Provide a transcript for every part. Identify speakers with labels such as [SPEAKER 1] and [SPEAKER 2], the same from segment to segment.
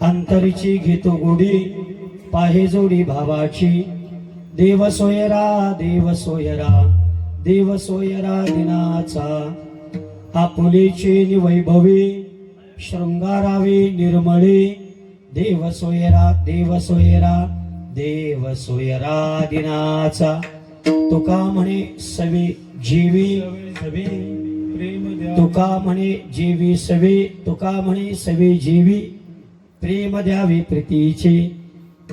[SPEAKER 1] अंतरीची घेतो गोडी पाहे जोडी भावाची देव सोयरा देव सोयरा देव सोयरा दिनाचा आपुलेचे निवैभवे शृंगारावे निर्मळे देव सोयरा देव सोयरा देव सोयरा दिनाचा तुका म्हणे सवे जीवी सवे तुका म्हणे जीवी सवे तुका म्हणे सवे जीवी प्रेम द्यावे प्रीतीचे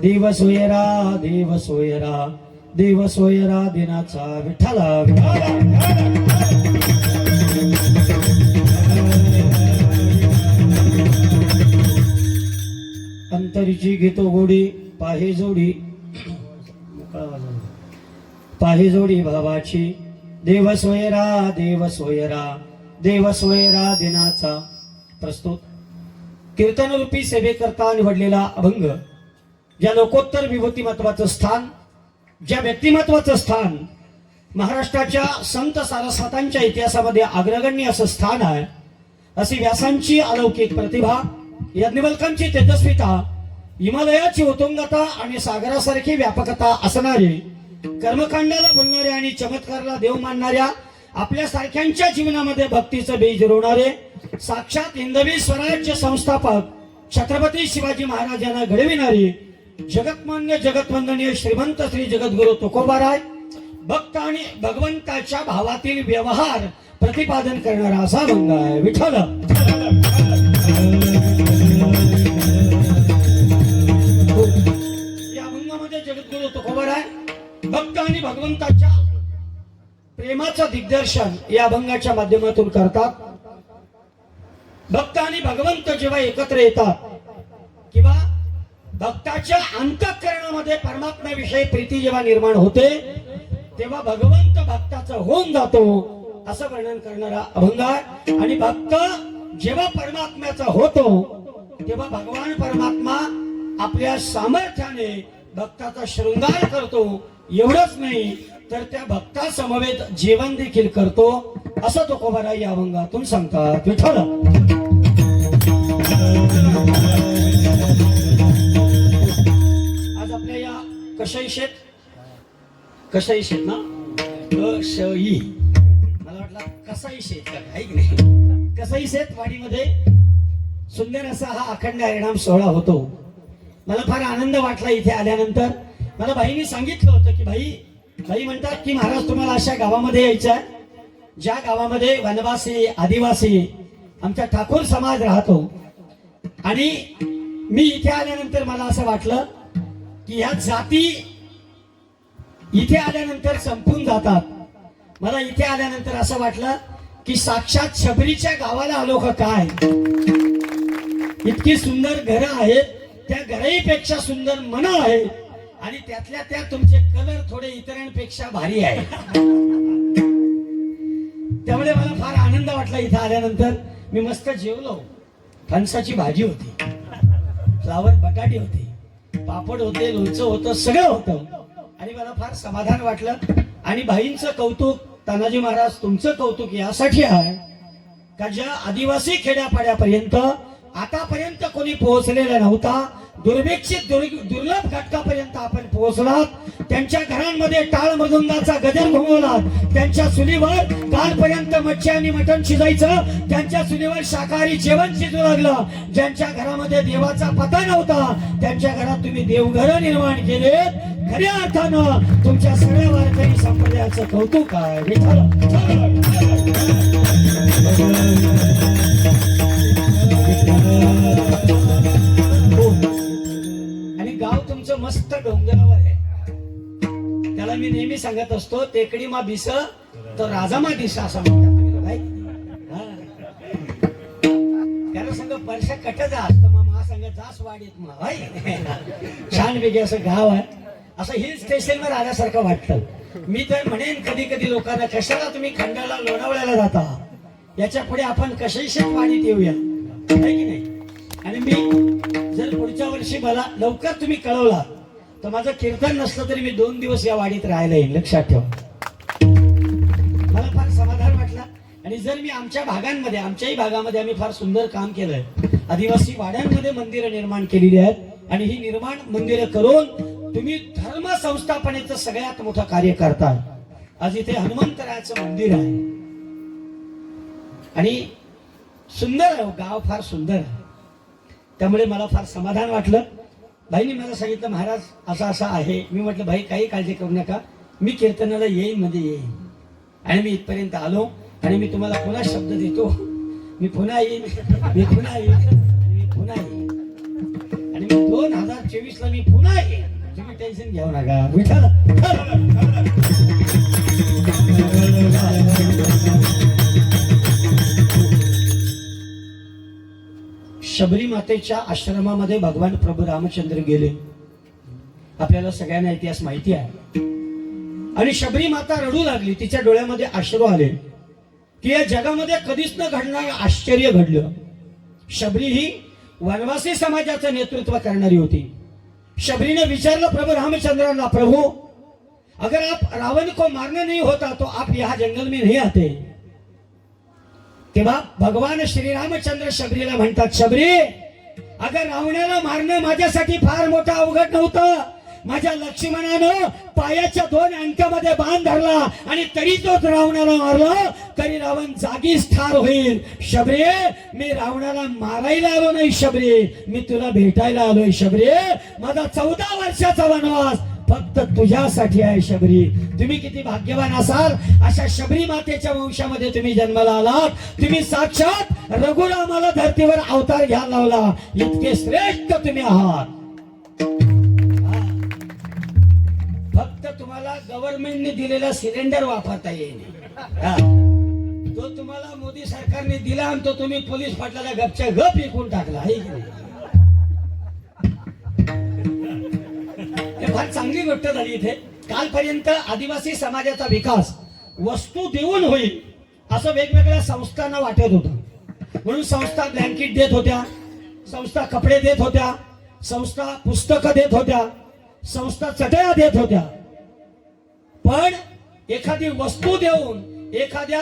[SPEAKER 1] देव सोयरा देव सोयरा देव सोयरा दिनाचा विठ्ठला अंतरीची घेतो गोडी पाहे जोडी पाहे जोडी भावाची देव सोयरा देव सोयरा देव सोयरा दिनाचा प्रस्तुत कीर्तन रूपी सेवेकरता निवडलेला अभंग ज्या लोकोत्तर विभूती महत्वाचं स्थान ज्या व्यक्तिमत्वाचं स्थान महाराष्ट्राच्या संत सारस्वतांच्या इतिहासामध्ये अग्रगण्य असं स्थान आहे अशी व्यासांची अलौकिक प्रतिभा यज्ञवल्कांची तेजस्विता हिमालयाची उत्तुंगता आणि सागरासारखी व्यापकता असणारी कर्मकांडाला बोलणाऱ्या आणि चमत्काराला देव मानणाऱ्या आपल्या सारख्यांच्या जीवनामध्ये भक्तीचं बीज रोवणारे साक्षात हिंदवी स्वराज्य संस्थापक छत्रपती शिवाजी महाराजांना घडविणारी जगतमान्य जगतवंदनीय श्रीमंत श्री जगद्गुरु तुकोबाराय भक्त आणि भगवंताच्या भावातील व्यवहार प्रतिपादन करणारा असा अभंग आहे विठ्ठल. या अभंगामध्ये जगद्गुरु तुकोबाराय भक्त आणि भगवंताच्या प्रेमाचं दिग्दर्शन या अभंगाच्या माध्यमातून करतात. भक्त आणि भगवंत जेव्हा एकत्र येतात किंवा भक्ताच्या अंतःकरणामध्ये परमात्म्याविषयी प्रीती जेव्हा निर्माण होते तेव्हा भगवंत भक्ताचा होऊन जातो असं वर्णन करणारा अभंग आहे. आणि भक्त जेव्हा परमात्म्याचा होतो तेव्हा भगवान परमात्मा आपल्या सामर्थ्याने भक्ताचा शृंगार करतो. एवढंच नाही तर त्या भक्ता समवेत जेवण देखील करतो असं तुकोबाराय या अभंगातून सांगतात विठ्ठल. आज आपल्या या कशाई शेत ना कशाई मला वाटलं कसाई शेत आहे की नाही. कसाई शेत वाडीमध्ये सुंदर असा हा अखंड हरिनाम सोहळा होतो. मला फार आनंद वाटला इथे आल्यानंतर. मला भाईने सांगितलं होतं की भाई म्हणतात की महाराज तुम्हाला अशा गावामध्ये यायचं आहे ज्या गावामध्ये वनवासी आदिवासी आमचा ठाकूर समाज राहतो. आणि मी इथे आल्यानंतर मला असं वाटलं की ह्या जाती इथे आल्यानंतर संपून जातात. मला इथे आल्यानंतर असं वाटलं की साक्षात शबरीच्या गावाला आलो का काय. इतकी सुंदर घरं आहेत त्या घराईपेक्षा सुंदर मनं आहेत आणि त्यातल्या त्या तुमचे कलर थोडे इतरांपेक्षा भारी आहे. त्यामुळे मला फार आनंद वाटला इथे आल्यानंतर. मी मस्त जेवलो. फणसाची भाजी होती, फ्लावर बटाटे होते, पापड होते, लोणचं होतं, सगळं होतं आणि मला फार समाधान वाटलं. आणि भाईंचं कौतुक तानाजी महाराज तुमचं कौतुक यासाठी आहे का ज्या आदिवासी खेड्यापाड्यापर्यंत आतापर्यंत कोणी पोहोचलेला नव्हता दुर्भिक्षित दुर्लभ घटकापर्यंत आपण पोहोचलात. त्यांच्या घरांमध्ये टाळ मृदुंगाचा गजर घुमवलात. त्यांच्या चुलीवर कालपर्यंत मच्छी आणि मटण शिजायचं त्यांच्या चुलीवर शाकाहारी जेवण शिजू लागलं. ज्यांच्या घरामध्ये देवाचा पता नव्हता त्यांच्या घरात तुम्ही देवघर निर्माण केले. खऱ्या अर्थानं तुमच्या सगळ्या वारकरी संप्रदायाचं कौतुक आहे विठ्ठल. मस्त डोंगरावर आहे. त्याला मी नेहमी सांगत असतो, टेकडी मा बिस तर राजा मा दिसा असं म्हणतात तुम्ही लोक, आहे? त्याला सांग परशा कट जा असतं मग मा सांग जास वाडीत मग छान वेगळे असं गाव आहे. असं हिल स्टेशनवर आल्यासारखं वाटतं. मी तर म्हणेन कधी कधी लोकांना, कशाला तुम्ही खंडाळा लोणावळ्याला जाता, याच्या पुढे आपण कशाही वाडीत येऊया, आहे की नाही? आणि मी जर पुढच्या वर्षी मला लवकर तुम्ही कळवला तर माझं कीर्तन नसलं तरी मी 2 दिवस या वाडीत राहायला येईल, लक्षात ठेवा. मला फार समाधान वाटलं. आणि जर मी आमच्या भागांमध्ये, आमच्याही भागामध्ये आम्ही फार सुंदर काम केलंय. आदिवासी वाड्यांमध्ये मंदिरं निर्माण केलेली आहेत आणि ही निर्माण मंदिरं करून तुम्ही धर्म संस्थापनेचं सगळ्यात मोठं कार्य करताय. आज इथे हनुमंतरायाचं मंदिर आहे आणि सुंदर आहे, गाव फार सुंदर आहे. त्यामुळे मला फार समाधान वाटलं. भाईनी मला सांगितलं महाराज असं असं आहे. मी म्हटलं भाई काही काळजी करू नका, मी कीर्तनाला येईन म्हणजे येईन. आणि मी इथपर्यंत आलो आणि मी तुम्हाला पुन्हा शब्द देतो, मी पुन्हा येईन, मी पुन्हा येईन आणि मी पुन्हा येईन. आणि मी 2024 ला मी पुन्हा येईन. तुम्ही टेन्शन घेऊ नका. विठ्ठल शबरी मातेच्या आश्रमामध्ये भगवान प्रभू रामचंद्र गेले. आपल्याला सगळ्यांना इतिहास माहिती आहे. आणि शबरी माता रडू लागली. तिच्या डोळ्यामध्ये अश्रू आले की या जगामध्ये कधीच न घडणारं आश्चर्य घडलं. शबरी ही वनवासी समाजाचं नेतृत्व करणारी होती. शबरीने विचारलं प्रभू रामचंद्रांना, प्रभू अगर आप रावण को मारने नहीं होता तो आप यहाँ जंगल में नहीं आते. तेव्हा भगवान श्री रामचंद्र शबरीला म्हणतात, शबरी अगर रावणाला मारणं माझ्यासाठी फार मोठं अवघड नव्हतं. माझ्या लक्ष्मणानं पायाच्या 2 अंकामध्ये बाण धरला आणि तरी तो रावणाला मारला, तरी रावण जागीच ठार होईल. शबरी मी रावणाला मारायला आलो नाही, शबरी मी तुला भेटायला आलोय. शबरी माझा 14 वर्षाचा वनवास फक्त तुझ्यासाठी आहे. शबरी तुम्ही किती भाग्यवान असाल, अशा शबरी मातेच्या वंशामध्ये तुम्ही जन्माला आलात. तुम्ही साक्षात रघुरामाला धरतीवर अवतार घ्यायला लावला. इतके श्रेष्ठ तुम्ही आहात. फक्त तुम्हाला गव्हर्नमेंटने दिलेला सिलेंडर वापरता येईल. तो तुम्हाला मोदी सरकारने दिला आणि तो तुम्ही पोलीस पाटलाला गपच्या गप विकून टाकला, आहे की नाही? फार चांगली गोष्ट झाली इथे. कालपर्यंत आदिवासी समाजाचा विकास वस्तू देऊन होईल असं वेगवेगळ्या संस्थांना वाटत होतं. म्हणून संस्था ब्लँकेट देत होत्या, संस्था कपडे देत होत्या, संस्था पुस्तकं देत होत्या, संस्था चटया देत होत्या. पण एखादी वस्तू देऊन एखाद्या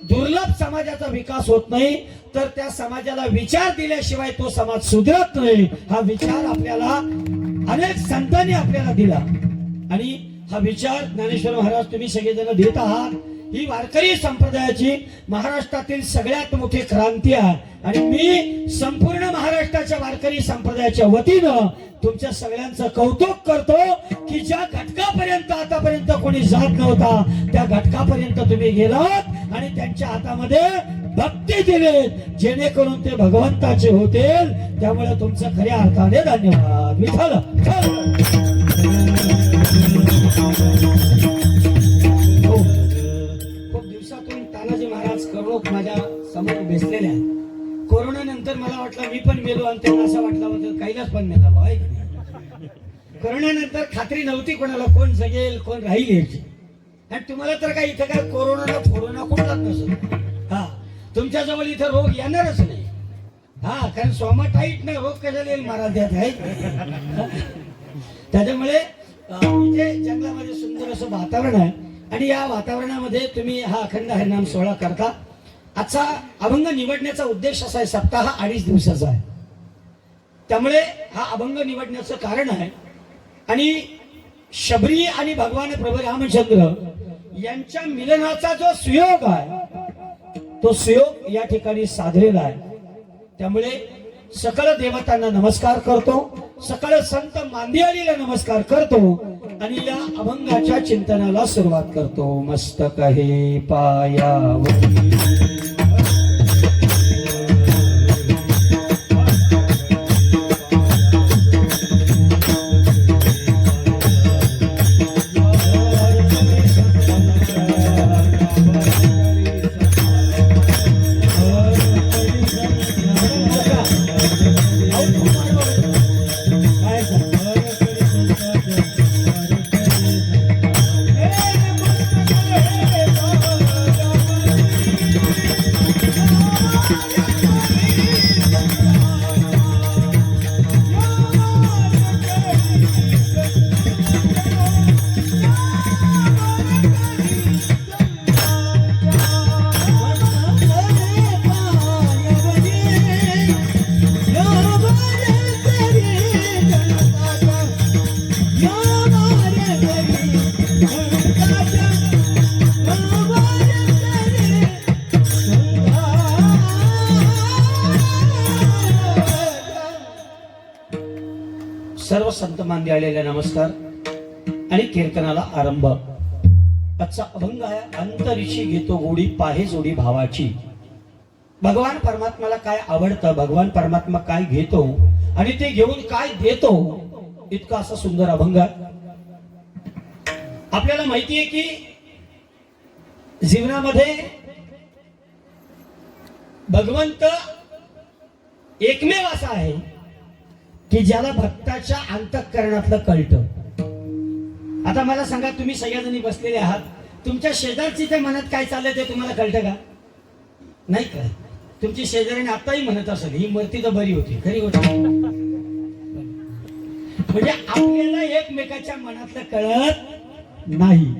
[SPEAKER 1] दुर्लभ समाजाचा विकास होत नाही, तर त्या समाजाला विचार दिल्याशिवाय तो समाज सुधरत नाही. हा विचार आपल्याला अनेक संतांनी आपल्याला दिला आणि हा विचार ज्ञानेश्वर महाराज तुम्ही सगळेजण देत आहात. ही वारकरी संप्रदायाची महाराष्ट्रातील सगळ्यात मोठी क्रांती आहे आणि मी संपूर्ण महाराष्ट्राच्या वारकरी संप्रदायाच्या वतीनं तुमच्या सगळ्यांचं कौतुक करतो की ज्या घटकापर्यंत आतापर्यंत कोणी जात नव्हता त्या घटकापर्यंत तुम्ही गेलात आणि त्यांच्या हातामध्ये भक्ती दिली, जेणेकरून ते भगवंताचे होतील. त्यामुळे तुमचं खऱ्या अर्थाने धन्यवाद. विठ्ठल खूप दिवसातून तानाजी महाराज करोड माझ्या समोर बेसलेले आहेत. कोरोना नंतर मला वाटलं मी पण मेलो आणि त्यांना असं वाटलं होतं कैलास पण मेला भाई. कोरोना नंतर खात्री नव्हती कोणाला कोण जगेल कोण राहील याची. आणि तुम्हाला तर काय इथं काय कोरोना कुठलाच नसतो. हा तुमच्या जवळ इथं रोग येणारच नाही. हा कारण सोमाटाईट ना रोग कशाला येईल महाराज त्यात आहे. त्याच्यामुळे इथे जंगलामध्ये सुंदर असं वातावरण आहे आणि या वातावरणामध्ये तुम्ही हा अखंड हरिनाम सोहळा करता. आजचा अभंग निवडण्याचा उद्देश असा आहे, सप्ताह 2.5 दिवसाचा आहे. त्यामुळे हा अभंग निवडण्याचं कारण आहे. आणि शबरी आणि भगवान प्रभू रामचंद्र यांच्या मिलनाचा जो सुयोग आहे तो सुयोग या ठिकाणी साधलेला आहे. त्यामुळे सकल देवतांना नमस्कार करतो, सकल संत मांदियाळीला नमस्कार करतो आणि या अभंगाच्या चिंतनाला सुरुवात करतो. मस्तक हे पायावरी सर्व संत मान्य आलेले नमस्कार आणि कीर्तनाला आरंभ. आजचा अभंग आहे अंतरिक्षी घेतो गोडी पाहे जोडी भावाची. भगवान परमात्म्याला काय आवडतं, भगवान परमात्मा काय घेतो आणि ते घेऊन काय देतो, इतका असा सुंदर अभंग आहे. आपल्याला माहिती आहे की जीवनामध्ये भगवंत एकमेव असा आहे की ज्याला भक्ताच्या अंतःकरणातलं कळतं. आता मला सांगा, तुम्ही सगळ्याजणी बसलेले आहात, तुमच्या शेजारची त्या मनात काय चाललंय ते तुम्हाला कळतं का? नाही का? तुमची शेजारीने आताही म्हणत असेल ही मरती तर बरी होती, खरी होती. म्हणजे आपल्याला एकमेकाच्या मनातलं कळत नाही.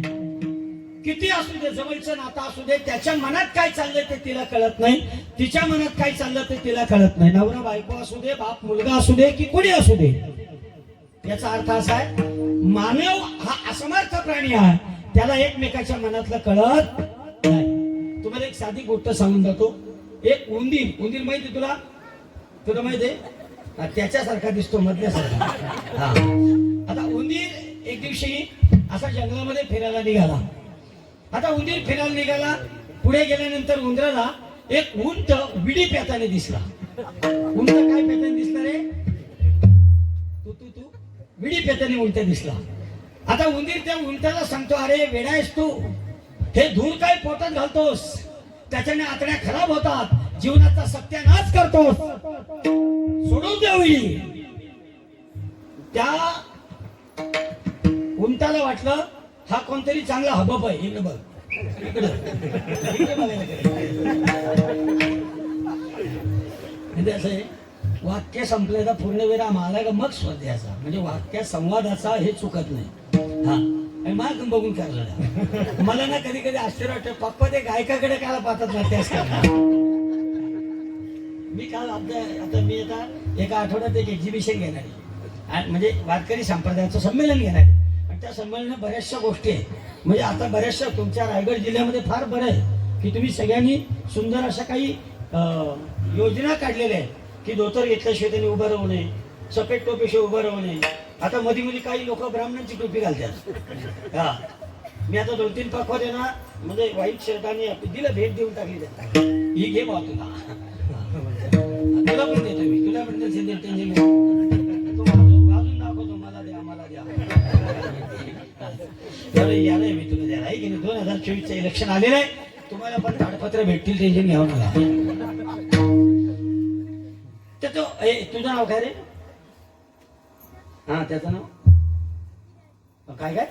[SPEAKER 1] किती असू दे, जवळचं नातं असू दे, त्याच्या मनात काय चाललंय ते तिला कळत नाही, तिच्या मनात काय चाललं ते तिला कळत नाही. नवरा बायको असू दे, बाप मुलगा असू दे, की कोणी असू दे. याचा अर्थ असा आहे, मानव हा असमर्थ प्राणी आहे, त्याला एकमेकाच्या मनातलं कळत नाही. तुम्हाला एक साधी गोष्ट सांगून जातो. एक उंदीर माहिती तुला? तुला माहिती आहे? त्याच्यासारखा दिसतो, मधल्यासारखा. आता उंदीर एक दिवशी असा जंगलामध्ये फिरायला निघाला. आता उंदीर फिरायला निघाला, पुढे गेल्यानंतर उंदराला एक उंट विडी पेताने दिसला. उंट काय पेताने दिसला रे? तू विडी पेताने उंट दिसला. आता उंदीर त्या उंटाला सांगतो, अरे वेडा आहेस तू, हे धूर काय पोटात घालतोस, त्याच्याने आतड्या खराब होतात, जीवनाचा सत्यानाश करतोस, सोडून दे विडी. त्या उंटाला वाटलं हा कोणतरी चांगला हबप आहे, इकडे बघ, म्हणजे असं आहे, वाक्य संपलेला पूर्णविराम आला का मग स्वाध्यायाचा, म्हणजे वाक्य संवादाचा हे चुकत नाही. हा, आणि मला बघून करायला मला ना कधी कधी आश्चर्य वाटतं, पप्पा ते गायकाकडे काय पाहतात ना त्याच करणार. मी काल आता मी एका आठवड्यात एक एक्झिबिशन घेणार आहे, म्हणजे वारकरी संप्रदायाचं संमेलन घेणार आहे. त्या संमेलनात बऱ्याचशा गोष्टी आहेत. म्हणजे आता बऱ्याचशा तुमच्या रायगड जिल्ह्यामध्ये फार बरं आहे की तुम्ही सगळ्यांनी सुंदर अशा काही योजना काढलेल्या आहेत की धोतर घेतल्याशिवाय त्यांनी उभं राहू नये, सफेद टोपीशिवाय उभं राहू नये. आता मध्ये काही लोक ब्राह्मणांची टोपी घालतात. हा, मी आता 2-3 पाखवात ना म्हणजे व्हाईट शर्टाने दिलं, भेट देऊन टाकली त्यांना, ही घे बा तुला पण देतो मी, तुला पण टेन्शन वाजून दाखवतो, मला द्या मला द्या. याला मी तुला द्यायला आहे की नाही. 2024चं इलेक्शन आलेलं आहे, तुम्हाला पण ताडपत्र भेटतील, टेन्शन घ्यावं नका. तर तो तुझं नाव काय रे? हा, त्याचं नाव काय काय?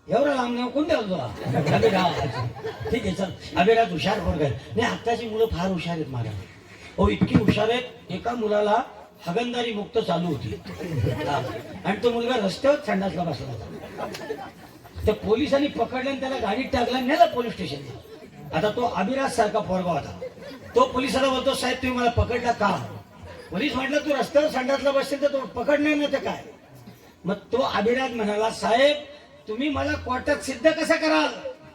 [SPEAKER 1] एवढं लांब नाव कोण द्यावं तुला? अभिराज. ठीक आहे, चल. अभिराज हुशार पोरगा आहे. नाही, आत्ताची मुलं फार हुशार आहेत मला. हो, इतकी हुशार आहेत, एका मुलाला हगंदारी मुक्त चालू होती आणि तो मुलगा रस्त्यावर संडासला बसला होता. त्या पोलिसांनी पकडलं आणि त्याला गाडीत टाकला, नेला पोलीस स्टेशनला. आता तो अभिराज सारखा पोरगा होता. तो पोलिसाला बोलतो, साहेब तुम्ही मला पकडला का? पोलीस म्हटलं, तू रस्त्यावर संडासला बसशील तर तो पकडणार नाही तर काय? मग तो अभिराज म्हणाला, साहेब तुम्ही मला कोर्टात सिद्ध कसं कराल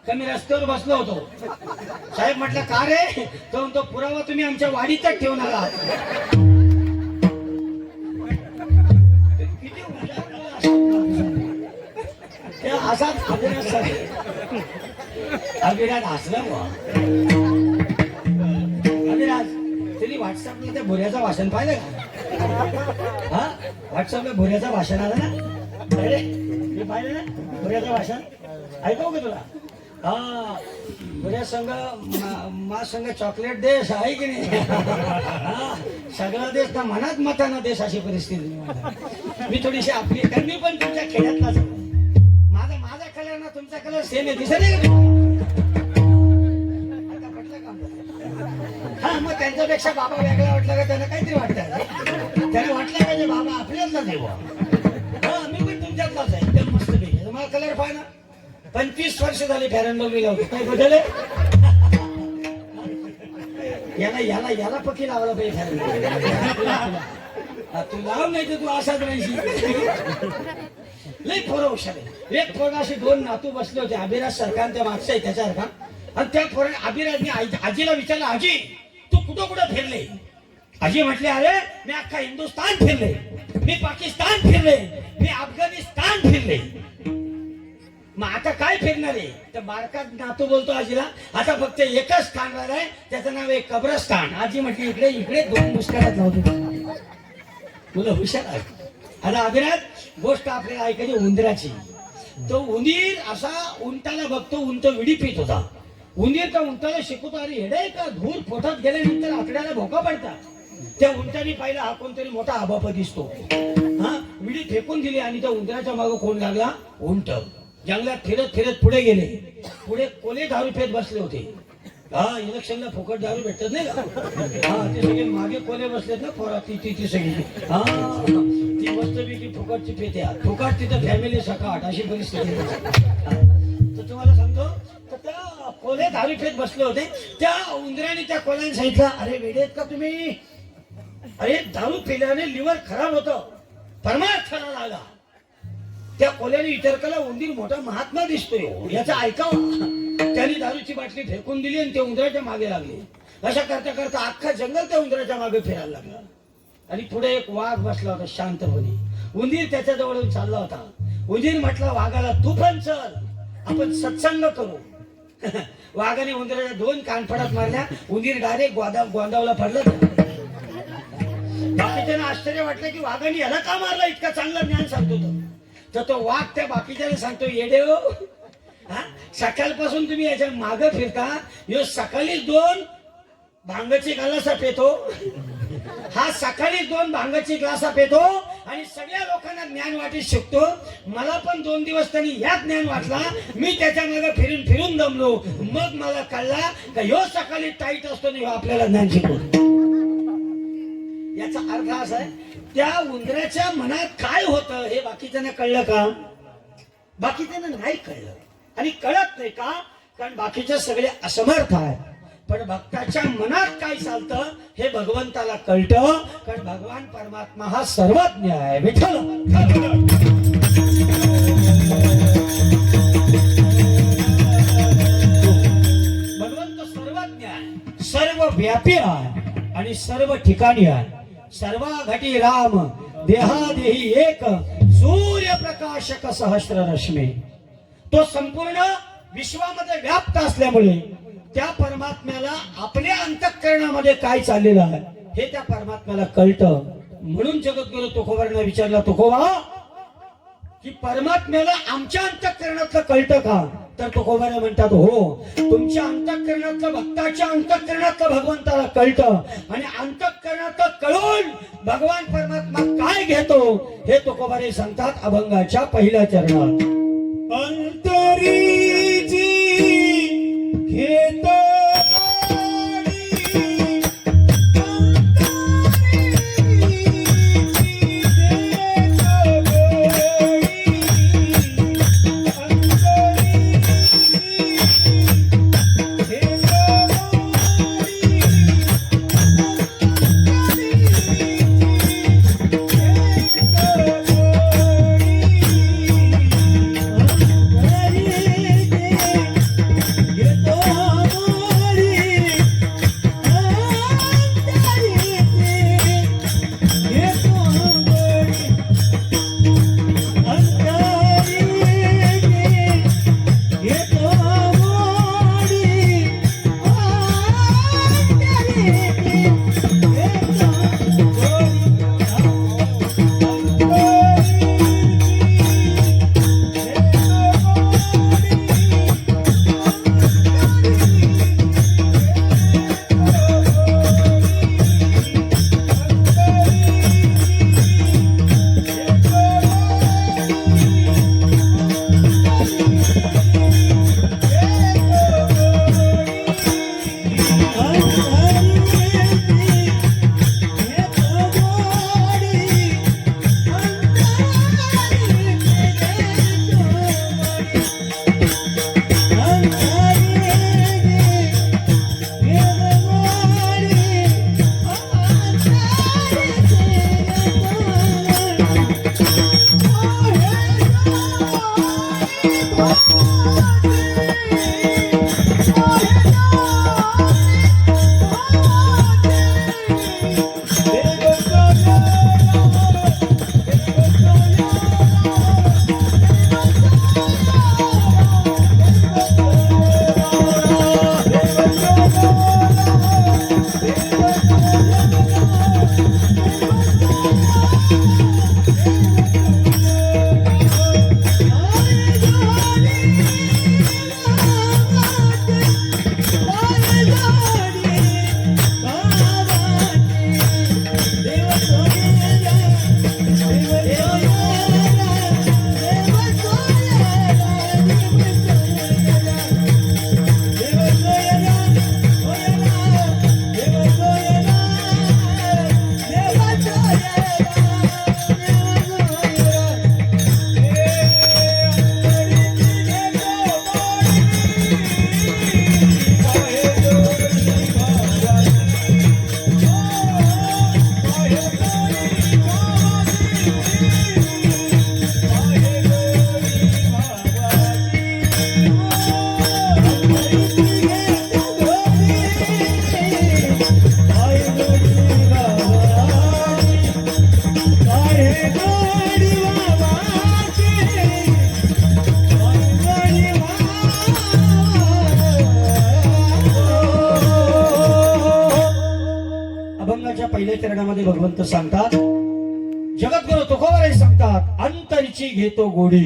[SPEAKER 1] का मी रस्त्यावर बसलो होतो? साहेब म्हटलं, का रे? तो पुरावा तुम्ही आमच्या वाडीतच ठेवून आला. असाच अभिराज हसला. अभिराज त्यांनी व्हॉट्सअपला त्या भुऱ्याचं भाषण पाहिलं का? हा, व्हॉट्सअपला भुऱ्याचं भाषण आलं ना? अरे मी पाहिलं ना भुऱ्याचं भाषण, ऐकव का तुला? हा, भुऱ्या संघ मा संघ चॉकलेट देश आहे की नाही? सगळा देश ना मनात मताना देश, अशी परिस्थिती. मी थोडीशी आपली, कारण मी पण तुमच्या खेड्यातलाच. माझा कलर ना तुमचा कलर सेम आहे, दिसत नाही का? आता पटलं का? हा, मग त्यांच्यापेक्षा बाबा वेगळा वाटला का? त्यांना काहीतरी वाटतं, त्याला वाटलं पाहिजे बाबा आपल्यातलाच आहे. हा, मी पण तुमच्यातलाच आहे, एकदम मस्त पैकी. मला कलर पाहिजे ना, 25 वर्ष झाली फेअर अँड लव्हली लावतो, काही बदल आहे? याला याला याला पक्की लावायला पाहिजे फेअर अँड लव्हली. तू लाव, नाही तर तू असाच राहायची. लई पोरं हुशार आहे. एक पोरगा असे 2 नातू बसले होते, अभिराज सरकार त्या मागचा आहे त्याच्यासारखा. आणि त्या पोराने अभिराजने आजीला विचारलं, आजी तू कुठं कुठं फिरले? आजी म्हटले, अरे मी अख्खा हिंदुस्थान फिरले. मी पाकिस्तान फिरले, मी अफगाणिस्तान फिरले. मग आता काय फिरणार आहे? तर बारका नातू बोलतो आजीला, आता फक्त एकच स्थान राहिलंय, त्याचं नाव आहे कब्रस्तान. आजी म्हटली इकडे इकडे 2 मुस्करात लावतो. मुलं हुशार आहे. आता अभिरात गोष्ट आपल्याला ऐकायची उंदराची. तो उंदीर असा उंटाला बघतो, उंट विडी पित होता. उंदीर त्या उंटाला शिकवतो, अरे हेडे का धूर पोटात गेल्यानंतर आतड्याला भोका पडतात. त्या उंटाने पाहिला हा कोणतरी मोठा आबाप दिसतो. हा विडी फेकून दिली आणि त्या उंदराच्या मागे कोण लागला? उंट. जंगलात फिरत फिरत पुढे गेले. पुढे कोले दारू पेत बसले होते. हा इलेक्शनला फुकट दारू भेटत नाही का? हा ते सगळे मागे कोले बसलेत ना पोरा, ती सगळी. हा ती मस्तपैकी फुकटची पेते. फुकट तिथं फॅमिली सकाट अशी परिस्थिती. तर तुम्हाला सांगतो, तर त्या कोले दारू पेत बसले होते. त्या उंदराने त्या कोल्याने सांगितलं, अरे वेडेत का तुम्ही? अरे दारू पिल्याने लिव्हर खराब होतं, परमार्थाला लागा. त्या कोल्याने विचार केला, उंदीर मोठा महात्मा दिसतोय, याचा ऐकावा. त्याने दारूची बाटली फेकून दिली आणि ते उंदराच्या मागे लागले. अशा करता करता अख्खा जंगल त्या उंदराच्या मागे फिरायला लागला. आणि पुढे एक वाघ बसला होता शांतपणे. उंदीर त्याच्या जवळ चालला होता. उंदीर म्हटला वाघाला, तू पण चल, आपण सत्संग करू. वाघाने उंदराच्या 2 कानफडात मारल्या. उंदीर डायरेक्ट गोंदावला पडला. बाकीच्यांना आश्चर्य वाटलं की वाघाने याला का मारला, इतका चांगला ज्ञान सांगतो तर तो वाघ त्या बाकीच्याने सांगतो, येडे हो, सकाळपासून तुम्ही याच्या मागे फिरता, यो सकाळी 2 भांगाची ग्लासा पेतो, हा सकाळी 2 भांगाची ग्लासा पेतो आणि सगळ्या लोकांना ज्ञान वाटीत शिकतो. मला पण 2 दिवस त्यांनी या ज्ञान वाटला. मी त्याच्या मागे फिरून फिरून दमलो. मग मला कळला का ह्यो सकाळी टाईट असतो आणि आपल्याला ज्ञान शिकवतो. याचा अर्थ असा आहे, त्या उंदराच्या मनात काय होतं हे बाकीच्यांना कळलं का? बाकीच्यांना नाही कळलं. आणि कळत नाही का? कारण बाकीचे सगळे असमर्थ आहेत. पण भक्ताच्या मनात काय चालतं हे भगवंताला कळतं. कारण भगवान परमात्मा हा सर्वज्ञ आहे. विठ्ठल भगवंत सर्वज्ञ आहे, सर्व व्यापी आहे आणि सर्व ठिकाणी आहे. सर्वाघटी राम देहादेही एक, सूर्यप्रकाशक सहस्र रश्मी. तो संपूर्ण विश्वामध्ये व्याप्त असल्यामुळे त्या परमात्म्याला आपल्या अंतःकरणामध्ये काय चाललेलं आहे हे त्या परमात्म्याला कळतं. म्हणून जगद्गुरु तुकोबांना विचारला, तुकोबा की परमात्म्याला आमच्या अंतःकरणातलं कळतं का? तर तुकोबाने म्हणतात, हो, तुमच्या अंतःकरणातलं भक्ताच्या अंतःकरणातलं भगवंताला कळतं. आणि अंतःकरणातलं कळून भगवान परमात्मा काय घेतो हे तुकोबाने सांगतात अभंगाच्या 1ल्या चरणात. अंतरी जी घेतो गोडी बाबाची गोडी अभंगाच्या पहिल्या चरणामध्ये भगवंत सांगतात, जगद्गुरु तुकोबाराय सांगतात, अंतरीची घेतो गोडी.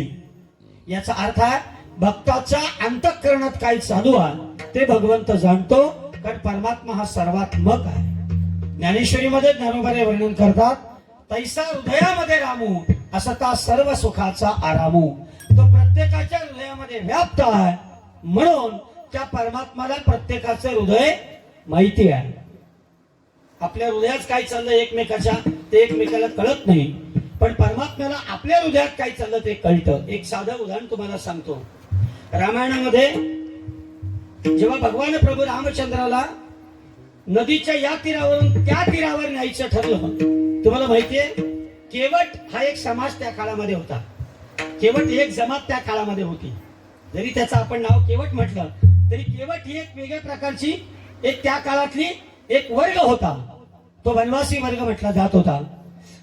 [SPEAKER 1] याचा अर्थ आहे भक्ताच्या अंतःकरणात काय चालू आहे ते भगवंत जाणतो, कारण परमात्मा हा सर्वात्मक आहे. ज्ञानेश्वरीमध्ये ज्ञानोबाने वर्णन करतात, तैसा हृदयामध्ये रामू असता सर्व सुखाचा आरामू. तो प्रत्येकाच्या हृदयामध्ये व्याप्त आहे, म्हणून त्या परमात्माला प्रत्येकाचं हृदय माहिती आहे. आपल्या हृदयात काय चाललं एकमेकाच्या ते एकमेकाला कळत नाही, पण परमात्म्याला आपल्या हृदयात काय चाललं ते कळतं. एक साधं उदाहरण तुम्हाला सांगतो. रामायणामध्ये जेव्हा भगवान प्रभू रामचंद्राला नदीच्या या तीरावरून त्या तीरावर न्यायचं ठरलं, तुम्हाला माहितीये केवट हा एक समाज त्या काळामध्ये होता. केवट एक जमात त्या काळामध्ये होती. जरी त्याचं आपण नाव केवट म्हटलं तरी केवट ही एक वेगळ्या प्रकारची एक त्या काळातली एक वर्ग होता. तो वनवासी वर्ग म्हटला जात होता.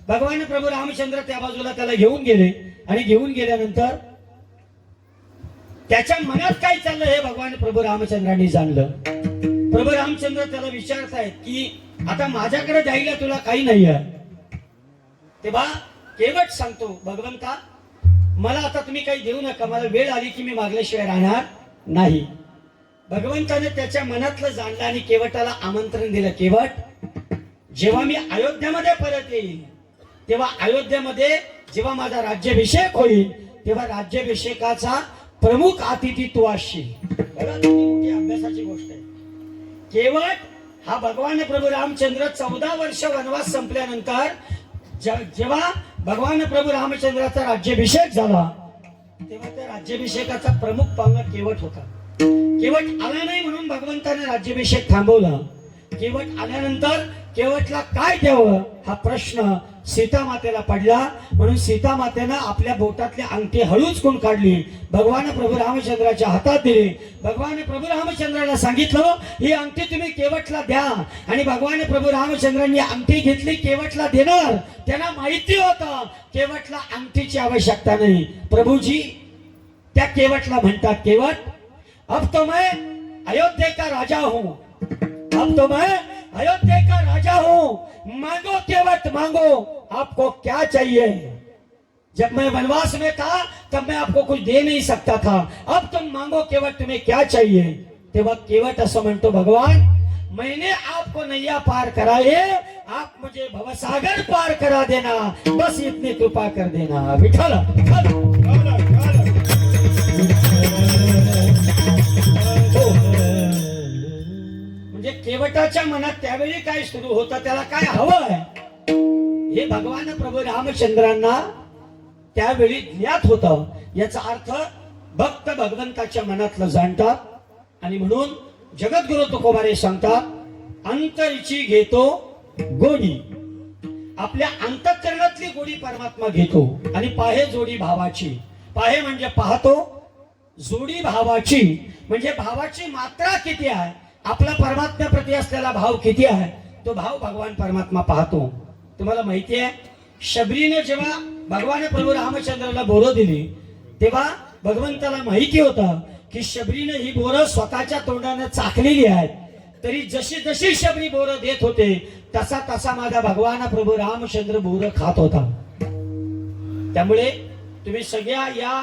[SPEAKER 1] भगवान प्रभू रामचंद्र त्या बाजूला त्याला घेऊन गेले आणि घेऊन गेल्यानंतर त्याच्या मनात काय चाललं हे भगवान प्रभू रामचंद्रांनी जाणलं. प्रभू रामचंद्र त्याला विचारतायत की आता माझ्याकडे द्यायला तुला काही नाही आहे. तेव्हा केवट सांगतो, भगवंता मला आता तुम्ही काही देऊ नका, मला वेळ आली की मी मागल्याशिवाय राहणार नाही. भगवंताने त्याच्या मनातलं जाणलं आणि केवटाला आमंत्रण दिलं, केवट जेव्हा मी अयोध्यामध्ये परत येईल तेव्हा अयोध्यामध्ये जेव्हा माझा राज्याभिषेक होईल तेव्हा राज्याभिषेकाचा प्रमुख अतिथी तू असशील. मोठी अभ्यासाची गोष्ट आहे. केवट हा भगवान प्रभू रामचंद्र 14 वर्ष वनवास संपल्यानंतर जेव्हा भगवान प्रभू रामचंद्राचा राज्याभिषेक झाला तेव्हा त्या राज्याभिषेकाचा प्रमुख पाहुणा केवट होता. केवट आला नाही म्हणून भगवंताने राज्याभिषेक थांबवला. केवट आल्यानंतर केवटला काय द्यावं हा प्रश्न सीता मातेला पडला, म्हणून सीता मातेनं आपल्या बोटातली अंगठी हळूच करून काढली, भगवान प्रभू रामचंद्राच्या हातात दिली. भगवान प्रभू रामचंद्राला सांगितलं ही अंगठी तुम्ही केवटला द्या. आणि भगवान प्रभू रामचंद्रांनी अंगठी घेतली, केवटला देणार. त्यांना माहिती होतं केवटला अंगठीची आवश्यकता नाही. प्रभूजी त्या केवटला म्हणतात, केवट अब तो मैं अयोध्या का राजा हूं, अब तो मैं अयोध्या का राजा हूं, मांगो केवट मांगो, आपको क्या चाहिए. जब मैं वनवास में था तब मैं आपको कुछ दे नहीं सकता था, अब तुम मांगो केवट तुम्हें क्या चाहिए. तेव्हा केवट असं म्हणतो, भगवान मैंने आपको नैया पार कराए, आप मुझे भवसागर पार करा देना, बस इतनी कृपा कर देना. विठ्ठल म्हणजे केवटाच्या मनात त्यावेळी काय सुरू होतं, त्याला काय हवं आहे हे भगवान प्रभू रामचंद्रांना त्यावेळी ज्ञात होतं. याचा अर्थ भक्त भगवंताच्या मनातलं जाणतात. आणि म्हणून जगद्गुरु तुकोबारे सांगतात, अंतरीची घेतो गोडी. आपल्या अंतःकरणातली गोडी परमात्मा घेतो. आणि पाहे जोडी भावाची. पाहे म्हणजे पाहतो, जोडी भावाची म्हणजे भावाची मात्रा किती आहे, आपला परमात्म्याप्रती असलेला भाव किती आहे, तो भाव भगवान परमात्मा पाहतो. तुम्हाला माहिती आहे शबरीने जेव्हा भगवान प्रभू रामचंद्राला बोरं दिली तेव्हा भगवंताला माहिती होतं की शबरीने ही बोरं स्वतःच्या तोंडाने चाखलेली आहेत. तरी जशी जशी शबरी बोरं देत होते तसा तसा माझा भगवान प्रभू रामचंद्र बोरं खात होता. त्यामुळे तुम्ही सगळ्या या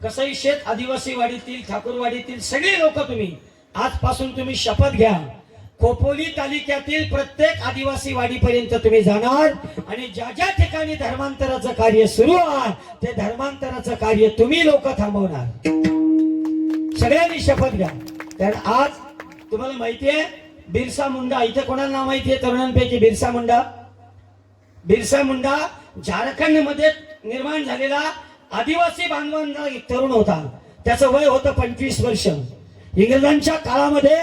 [SPEAKER 1] कसई शेत आदिवासी वाडीतील ठाकूरवाडीतील सगळे लोक तुम्ही आजपासून तुम्ही शपथ घ्या, खोपोली तालुक्यातील प्रत्येक आदिवासी वाडीपर्यंत तुम्ही जाणार आणि ज्या ज्या ठिकाणी धर्मांतराचं कार्य सुरू आहे ते धर्मांतराचं कार्य तुम्ही लोक थांबवणार. सगळ्यांनी शपथ घ्या. कारण आज तुम्हाला माहिती आहे बिरसा मुंडा, इथे कोणाला नाव माहिती आहे तरुणांपैकी बिरसा मुंडा? बिरसा मुंडा झारखंड मध्ये निर्माण झालेला आदिवासी बांधवांचा एक तरुण होता. त्याचं वय होतं 25 वर्ष. इंग्रजांच्या काळामध्ये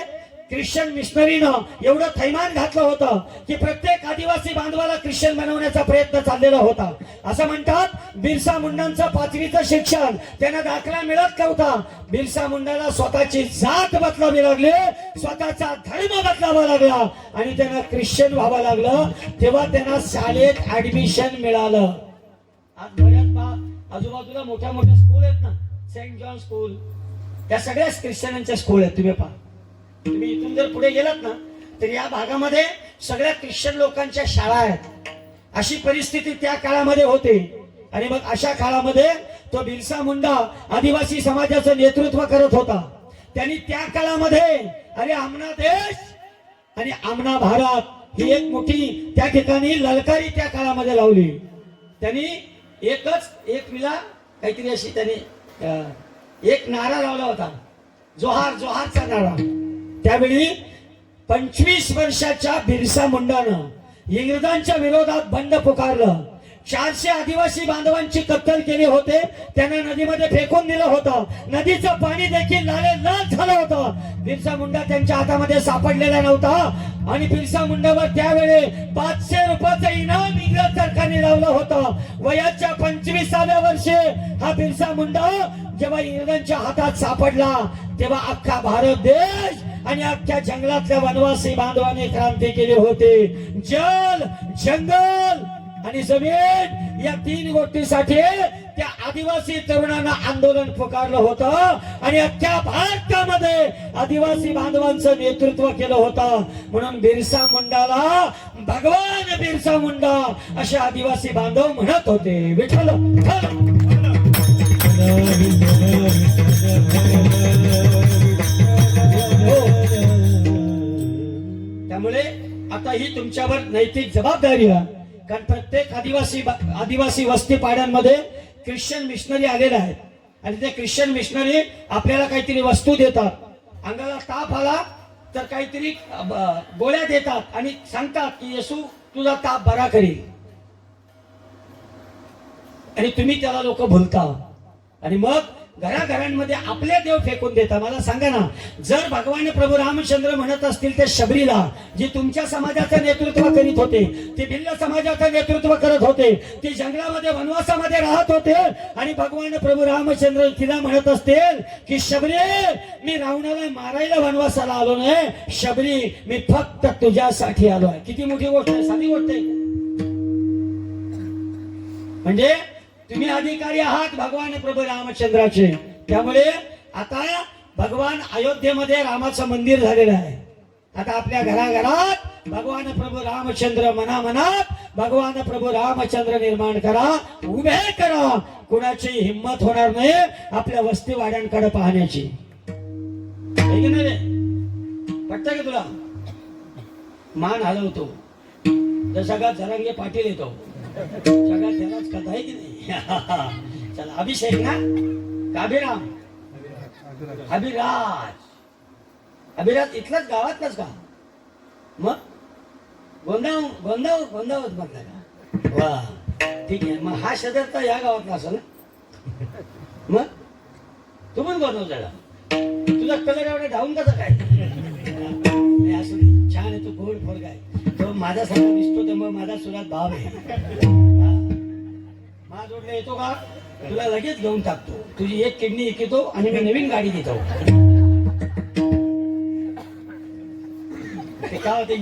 [SPEAKER 1] ख्रिश्चन मिशनरीनं एवढं थैमान घातलं होतं की प्रत्येक आदिवासी बांधवाला ख्रिश्चन बनवण्याचा प्रयत्न चाललेला होता. असं म्हणतात बिरसा मुंडांचं 5वीचं शिक्षण त्यांना दाखला मिळत नव्हता. बिरसा मुंडाला स्वतःची जात बदलावी लागली, स्वतःचा धर्म बदलावा लागला आणि त्यांना ख्रिश्चन व्हावं लागलं. तेव्हा त्यांना शाळेत ऍडमिशन मिळालं. आज बऱ्याच आजूबाजूला मोठ्या मोठ्या स्कूल आहेत ना, सेंट जॉन स्कूल, त्या सगळ्याच ख्रिश्चनांच्या स्कूल आहेत. तुम्ही पहा, तुम्ही इथून जर पुढे गेलात ना तर या भागामध्ये सगळ्या ख्रिश्चन लोकांच्या शाळा आहेत. अशी परिस्थिती त्या काळामध्ये होते. आणि मग अशा काळामध्ये तो बिरसा मुंडा आदिवासी समाजाचं नेतृत्व करत होता. त्यांनी त्या काळामध्ये अरे आमना देश आणि आमना भारत ही एक मोठी त्या ठिकाणी ललकारी त्या काळामध्ये लावली. त्यांनी एक विला काहीतरी अशी त्यांनी एक नारा लावला होता, जोहार जोहारचा नारा. त्यावेळी 25 वर्षाच्या बिरसा मुंडानं इंग्रजांच्या विरोधात बंड पुकारलं. 400 आदिवासी बांधवांची कत्तल केली होते. त्यांना नदीमध्ये फेकून दिलं होतं. नदीचं पाणी देखील लाल झालं होतं. बिरसा मुंडा त्यांच्या हातामध्ये सापडलेला नव्हता. आणि बिरसा मुंडावर त्यावेळी 500 रुपयाचं इनाम इंग्रज सरकारने लावलं होतं. वयाच्या 25व्या वर्षी हा बिरसा मुंडा जेव्हा इंग्रजांच्या हातात सापडला तेव्हा अख्खा भारत देश आणि अख्ख्या जंगलातल्या वनवासी बांधवांनी क्रांती केली होती. जल, जंगल आणि जमीन या 3 गोष्टीसाठी त्या आदिवासी तरुणांना आंदोलन पुकारलं होतं. आणि अख्ख्या भारतामध्ये आदिवासी बांधवांचं नेतृत्व केलं होतं. म्हणून बिरसा मुंडाला भगवान बिरसा मुंडा असे आदिवासी बांधव म्हणत होते. विठ्ठल त्यामुळे आता ही तुमच्यावर नैतिक जबाबदारी आहे. कारण प्रत्येक आदिवासी वस्ती पाड्यांमध्ये ख्रिश्चन मिशनरी आलेले आहेत. आणि ते ख्रिश्चन मिशनरी आपल्याला काहीतरी वस्तू देतात. अंगाला ताप आला तर काहीतरी गोळ्या देतात आणि सांगतात की येशू तुझा ताप बरा करील. आणि तुम्ही त्याला लोक भुलता आणि मग घराघरांमध्ये आपले देव फेकून देता. मला सांगा ना, जर भगवान प्रभू रामचंद्र म्हणत असतील ते शबरीला, जे तुमच्या समाजाचं नेतृत्व करीत होते, ते भिल्ल समाजाचं नेतृत्व करत होते, ते जंगलामध्ये वनवासामध्ये राहत होते, आणि भगवान प्रभू रामचंद्र तिला म्हणत असतील की शबरी मी रावणाला मारायला वनवासाला आलो नाही, शबरी मी फक्त तुझ्यासाठी आलो आहे. किती मोठी गोष्ट आहे, साधी गोष्ट आहे. म्हणजे तुम्ही अधिकारी आहात भगवान प्रभू रामचंद्राचे. त्यामुळे आता भगवान अयोध्येमध्ये रामाचं मंदिर झालेलं आहे. आता आपल्या घराघरात भगवान प्रभू रामचंद्र मनामनात भगवान प्रभू रामचंद्र निर्माण करा, उभे करा. कुणाची हिंमत होणार नाही आपल्या वस्ती वाड्यांकडे पाहण्याची. पटतं का तुला? मान हलवतो जसा का जरांगे पाटील येतो सगळ्यात त्यालाच कथा आहे की नाही. चला अभिषेक ना काभिराम अभिराज इथलाच गावातलाच का? मग गोंदावत म्हणता का? वा ठीक आहे. मग हा शहर तर या गावातला असेल ना. मग तू पण गोंदाव झाला. तुझा कलर एवढा डाऊन कसा काय? असं छान आहे. तू गोड फोड काय तो माझा सगळा दिसतो. तर मग माझा सुरात भाव आहे. माझ जोडला येतो का तुला लगेच घेऊन टाकतो. तुझी एक किडनी विकतो आणि मी नवीन गाडी देतो. ते काय होते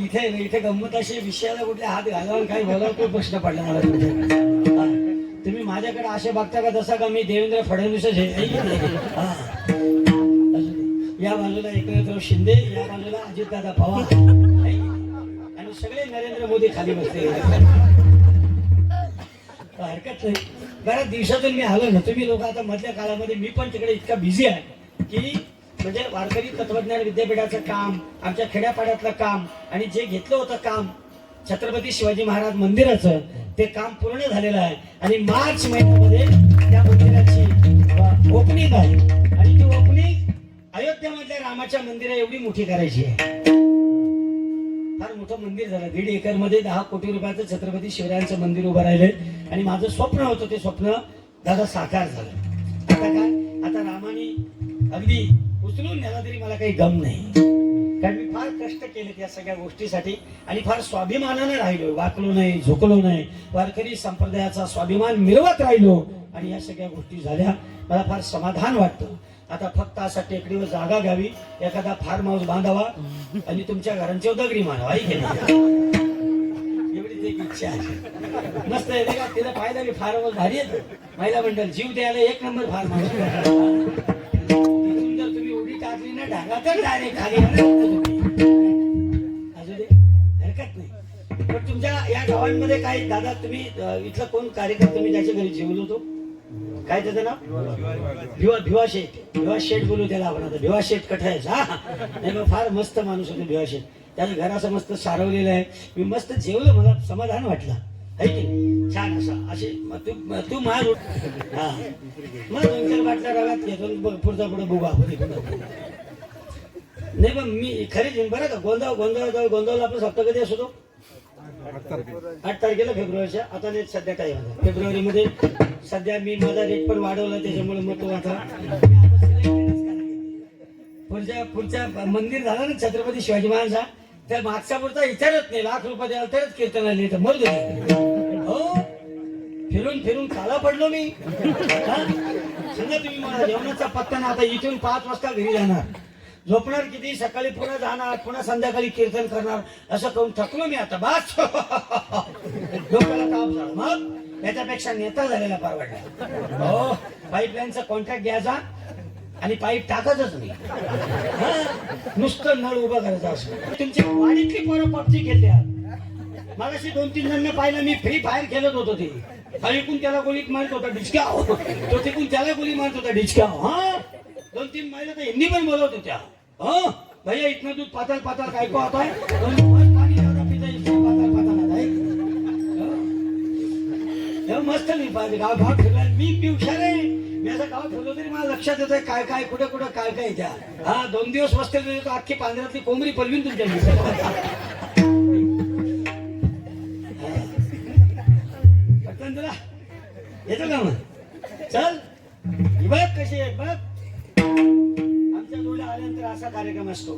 [SPEAKER 1] इथे गंमत अशी विषयाला कुठले हात घालावून काही बोलावं तो प्रश्न पडला मला तुमच्याकडे. तुम्ही माझ्याकडे असे बघता का जसा का मी देवेंद्र फडणवीसच आहे. या बाजूला एकनाथराव शिंदे, या बाजूला अजितदादा पवार आणि सगळे नरेंद्र मोदी खाली बसले. हरकत नाही. बऱ्याच दिवसातून मी आलो ना. तुम्ही लोक आता मधल्या काळामध्ये मी पण तिकडे इतका बिझी आहे की म्हणजे वारकरी तत्वज्ञान विद्यापीठाचं काम, आमच्या खेड्यापाड्यातलं काम आणि जे घेतलं होतं काम छत्रपती शिवाजी महाराज मंदिराचं ते काम पूर्ण झालेलं आहे. आणि मार्च महिन्यामध्ये त्या मंदिराची ओपनिंग आहे. आणि ती ओपनिंग अयोध्येमधल्या रामाच्या मंदिरा एवढी मोठी करायची आहे. फार मोठं मंदिर झालं. 1.5 एकर मध्ये 10 कोटी रुपयाचं छत्रपती शिवरायांचं मंदिर उभं राहिलंय. आणि माझं स्वप्न होतं ते स्वप्न दादा साकार झालं. आता काय, आता रामाने अगदी उचलून नेला तरी मला काही गम नाही. कारण मी फार कष्ट केले त्या सगळ्या गोष्टीसाठी आणि फार स्वाभिमानाने राहिलो. वाकलो नाही, झुकलो नाही. वारकरी संप्रदायाचा स्वाभिमान मिरवत राहिलो आणि या सगळ्या गोष्टी झाल्या. मला फार समाधान वाटतं. आता फक्त असा टेकडीवर जागा घ्यावी, एखादा फार्म हाऊस बांधावा आणि तुमच्या घरांची दगडी मारावा. एवढी एक इच्छा आहे. मस्त आहे का तिला पाहिलं मी फार भारी येतो महिला मंडळ जीव द्यायला एक नंबर फार माणूस. जर तुम्ही उडी टाकली ना ढागा तर डायरेक्ट खाली असू दे हरकत नाही. पण तुमच्या या गावांमध्ये काही दादा तुम्ही इथला कोण कार्यक्रम तुम्ही ज्याच्या घरी जेवलो होतो काय त्याचं नाव भिवा शेठ बोलू त्याला आपण आता भिवा शेठ कठायचा. नाही मग फार मस्त माणूस होतो भिवा शेठ. त्याचं घर असं मस्त सारवलेलं आहे. मी मस्त जेवलो मला समाधान वाटलं आहे की नाही छान असं असे तू मार हा मग 2-4 बाटल्या रगात घेतो पुढचा पुढे बघू आपण. नाही पण मी खरेच बरं का गोंधळ आपला सप्ताह कधी असतो 8 तारखेला फेब्रुवारीच्या. आता नाही सध्या टाइम आहे फेब्रुवारी मध्ये सध्या मी माझा रेट पण वाढवला त्याच्यामुळे मग तो आता पुढच्या मंदिर झालं ना छत्रपती शिवाजी महाराजांचा त्या मागचा पुढचा विचारत नाही लाख रुपये द्याल तरच कीर्तनाला येतं मरू दे. हो फिरून काला पडलो मी. सांगा तुम्ही मला जेवणाचा पत्ता ना. आता इथून 5 वाजता घरी जाणार झोपणार किती सकाळी पुन्हा जाणार पुन्हा संध्याकाळी कीर्तन करणार असं करून थकलो मी आता बस. डोक्याला ताप झाला मग याच्यापेक्षा नेता झालेला परवडला. हो पाईपलाईनचा कॉन्ट्रॅक्ट घ्यायचा आणि पाईप टाकायचंच नाही. नुसतं नळ उभं करायचं असं. तुमची वाडीतली पोरं पबजी खेळते मागाशी 2-3 जण पाहिलं मी फ्री फायर खेळत होतो ते ऐकून त्याला गोळीत मारत होता डिचकाव तो तिकून त्याला गोळी मारत होता डिचकाव. हा 2-3 महिला तर हिंदी पण बोलत होत्या. हो भैया इथनं दूध पाताल काय को आता है पाणी मस्त नाही पाहिजे. गाव फिरला मी हुशार आहे. मी असं गाव फिरलो तरी मला लक्षात येतंय काय कुठं काय त्या. हा 2 दिवस बसते तो अख्खी पांढऱ्यातली कोंबडी पलवीन तुमच्या तुला येतो का मग चल बघ कशी आहे बघ. आमच्या डोळ्या आल्यानंतर असा कार्यक्रम असतो.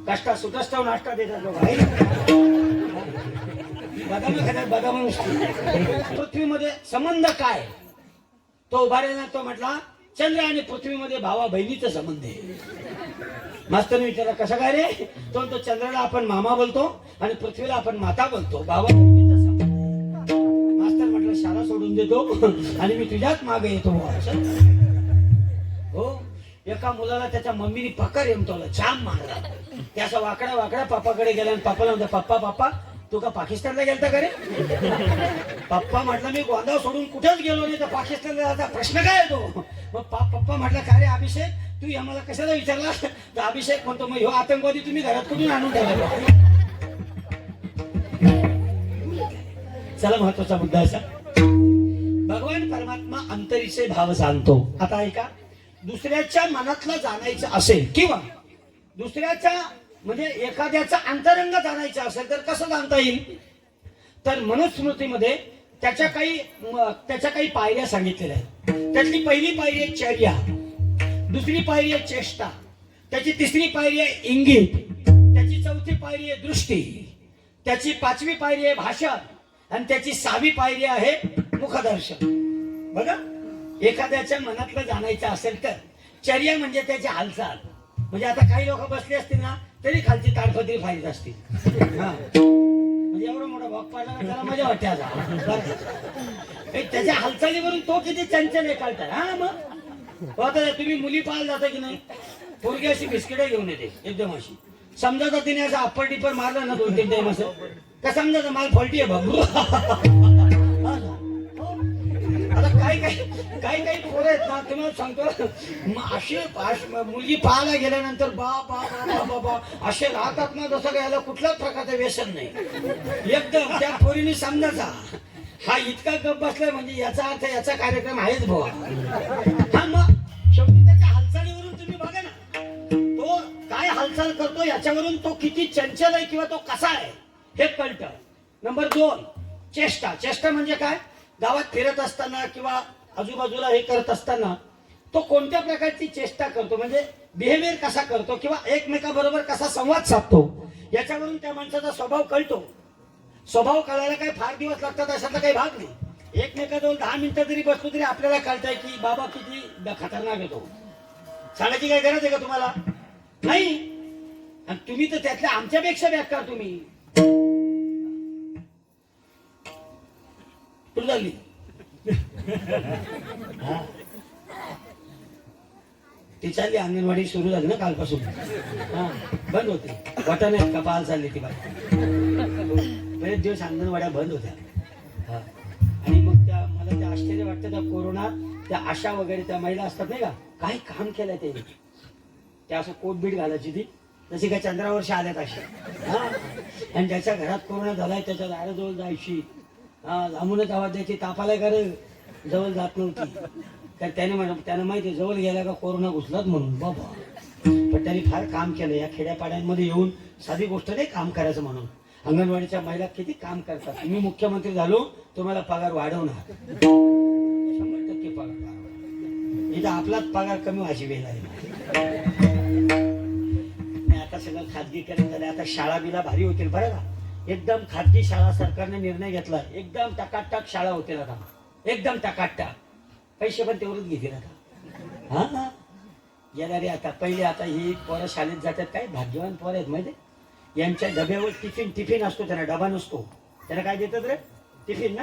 [SPEAKER 1] कष्टा सुटस्ताव नाश्ता देतात लोक बदाम खातात बदाम नसतो. पृथ्वीमध्ये संबंध काय तो उभारेला तो म्हटला चंद्र आणि पृथ्वीमध्ये भावा बहिणीचा संबंध आहे. मास्तरने विचारला कसा काय रे तो चंद्राला आपण मामा बोलतो आणि पृथ्वीला आपण माता बोलतो भावा बहिणीचा संबंध. मास्तर म्हटलं शाळा सोडून देतो आणि मी तुझ्याच मागे येतो. हो एका मुलाला त्याच्या मम्मीने पकार यमतवला जाम मारला. त्याचा वाकडा पप्पाकडे गेला आणि पप्पाला म्हणतो पप्पा तू का पाकिस्तानला गेलता का रे. पप्पा म्हटलं मी गोंधळ सोडून कुठेच गेलो नाही तर पाकिस्तानला जाता प्रश्न काय येतो. मग पप्पा म्हटलं का रे अभिषेक तू आम्हाला कशाला विचारला तर अभिषेक म्हणतो मग ह्यो आतंकवादी तुम्ही घरात कुठून आणून ठेवला. चला महत्वाचा मुद्दा असा भगवान परमात्मा अंतरीचे भाव जाणतो. आता ऐका दुसऱ्याच्या मनातलं जाणायचं असेल किंवा दुसऱ्याच्या म्हणजे एखाद्याचा अंतरंग जाणायचं असेल तर कसं जाणता येईल तर मनुस्मृतीमध्ये त्याच्या काही पायऱ्या सांगितलेल्या आहेत. त्यातली पहिली पायरी आहे चर्या, दुसरी पायरी आहे चेष्टा, त्याची तिसरी पायरी आहे इंगित, त्याची चौथी पायरी आहे दृष्टी, त्याची 5वी पायरी आहे भाषण आणि त्याची 6वी पायरी आहे मुखदर्शन. बघा एखाद्याच्या मनातलं जाणायचं असेल तर चर्या म्हणजे त्याची हालचाल. म्हणजे आता काही लोक बसले असतील ना तरी खालची ताडपत्री फाईत असतील. म्हणजे एवढा मोठा भाग पाडला त्याला मजा वाटते आज. त्याच्या हालचालीवरून तो किती चंचल आहे कळतात. हा मग आता तुम्ही मुली पाहायला जाता की नाही पोरगी अशी बिस्किटे घेऊन येते एकदम अशी समजा तिने असं अप्पर टिपर मारला ना 2-3 टाइम असं का समजा माल फॉल्टी आहे बाबू. आता काही पोरं आहेत ना तुम्हाला सांगतो असे मुलगी पाहायला गेल्यानंतर बा असे राहतात ना जसं काय याला कुठल्याच प्रकारचं व्यसन नाही. एकदम त्या पोरीने समजायचा हा इतका गप बसलाय म्हणजे याचा अर्थ याचा कार्यक्रम आहेच भावा. हा मग शेवटी त्याच्या हालचालीवरून तुम्ही बघा ना तो काय हालचाल करतो याच्यावरून तो किती चंचल आहे किंवा तो कसा आहे हे कळतं. नंबर 2 चेष्टा म्हणजे काय गावात फिरत असताना किंवा आजूबाजूला हे करत असताना तो कोणत्या प्रकारची चेष्टा करतो म्हणजे बिहेवियर कसा करतो किंवा एकमेकाबरोबर कसा संवाद साधतो याच्यावरून त्या माणसाचा स्वभाव कळतो. स्वभाव कळायला काही फार दिवस लागतात अशातला काही भाग नाही. एकमेकाजवळ 10 मिनिटं जरी बसलो तरी आपल्याला कळतंय की बाबा किती खतरनाक येतो. सांगायची काय गरज आहे का तुम्हाला नाही. आणि तुम्ही तर त्यातल्या आमच्यापेक्षा व्याख्या तुम्ही कुठं चालली? हा. ती चालली अंगणवाडी सुरू झाली ना कालपासून. हा बंद होते वाटा नाही का पाल चालली ती बाई. बरेच दिवस अंगणवाड्या बंद होत्या. हा. आणि मग त्या मला त्या आश्चर्य वाटतं त्या कोरोनात त्या आशा वगैरे त्या महिला असतात नाही का, काय काम केलंय ते. त्या असं कोटबीट घालायची ती, जशी काय चंद्रावर आल्यात अशा. हा. आणि ज्याच्या घरात कोरोना झालाय त्याच्या दाराजवळ जायची, हा लांबूनच आवाज द्यायची, तापालाय का रे, जवळ जात नव्हती. तर त्यानं माहिती जवळ गेला का कोरोना घुसलाच म्हणून बाबा. पण त्यांनी फार काम केलं या खेड्यापाड्यांमध्ये येऊन. साधी गोष्ट नाही काम करायचं म्हणून. अंगणवाडीच्या महिला किती काम करतात. मी मुख्यमंत्री झालो तुम्हाला पगार वाढवणार, 100% पगार वाढवणार. इथं आपलाच पगार कमी व्हायची वेळ आहे. आता सगळं खाजगीकरण झालं. आता शाळा बिला भारी होतील बरं का. एकदम खाजगी शाळा सरकारने निर्णय घेतला, एकदम टकाटक शाळा होतील आता, एकदम टकाटक. पैसे पण तेवढंच घेतील आता. हा गेला रे आता. पहिले आता ही पोरं शाळेत जातात, काय भाग्यवान पोरं आहेत माहिती. यांच्या डब्यावर टिफिन असतो, त्यांना डबा नसतो. त्यांना काय देतात रे? टिफिन ना,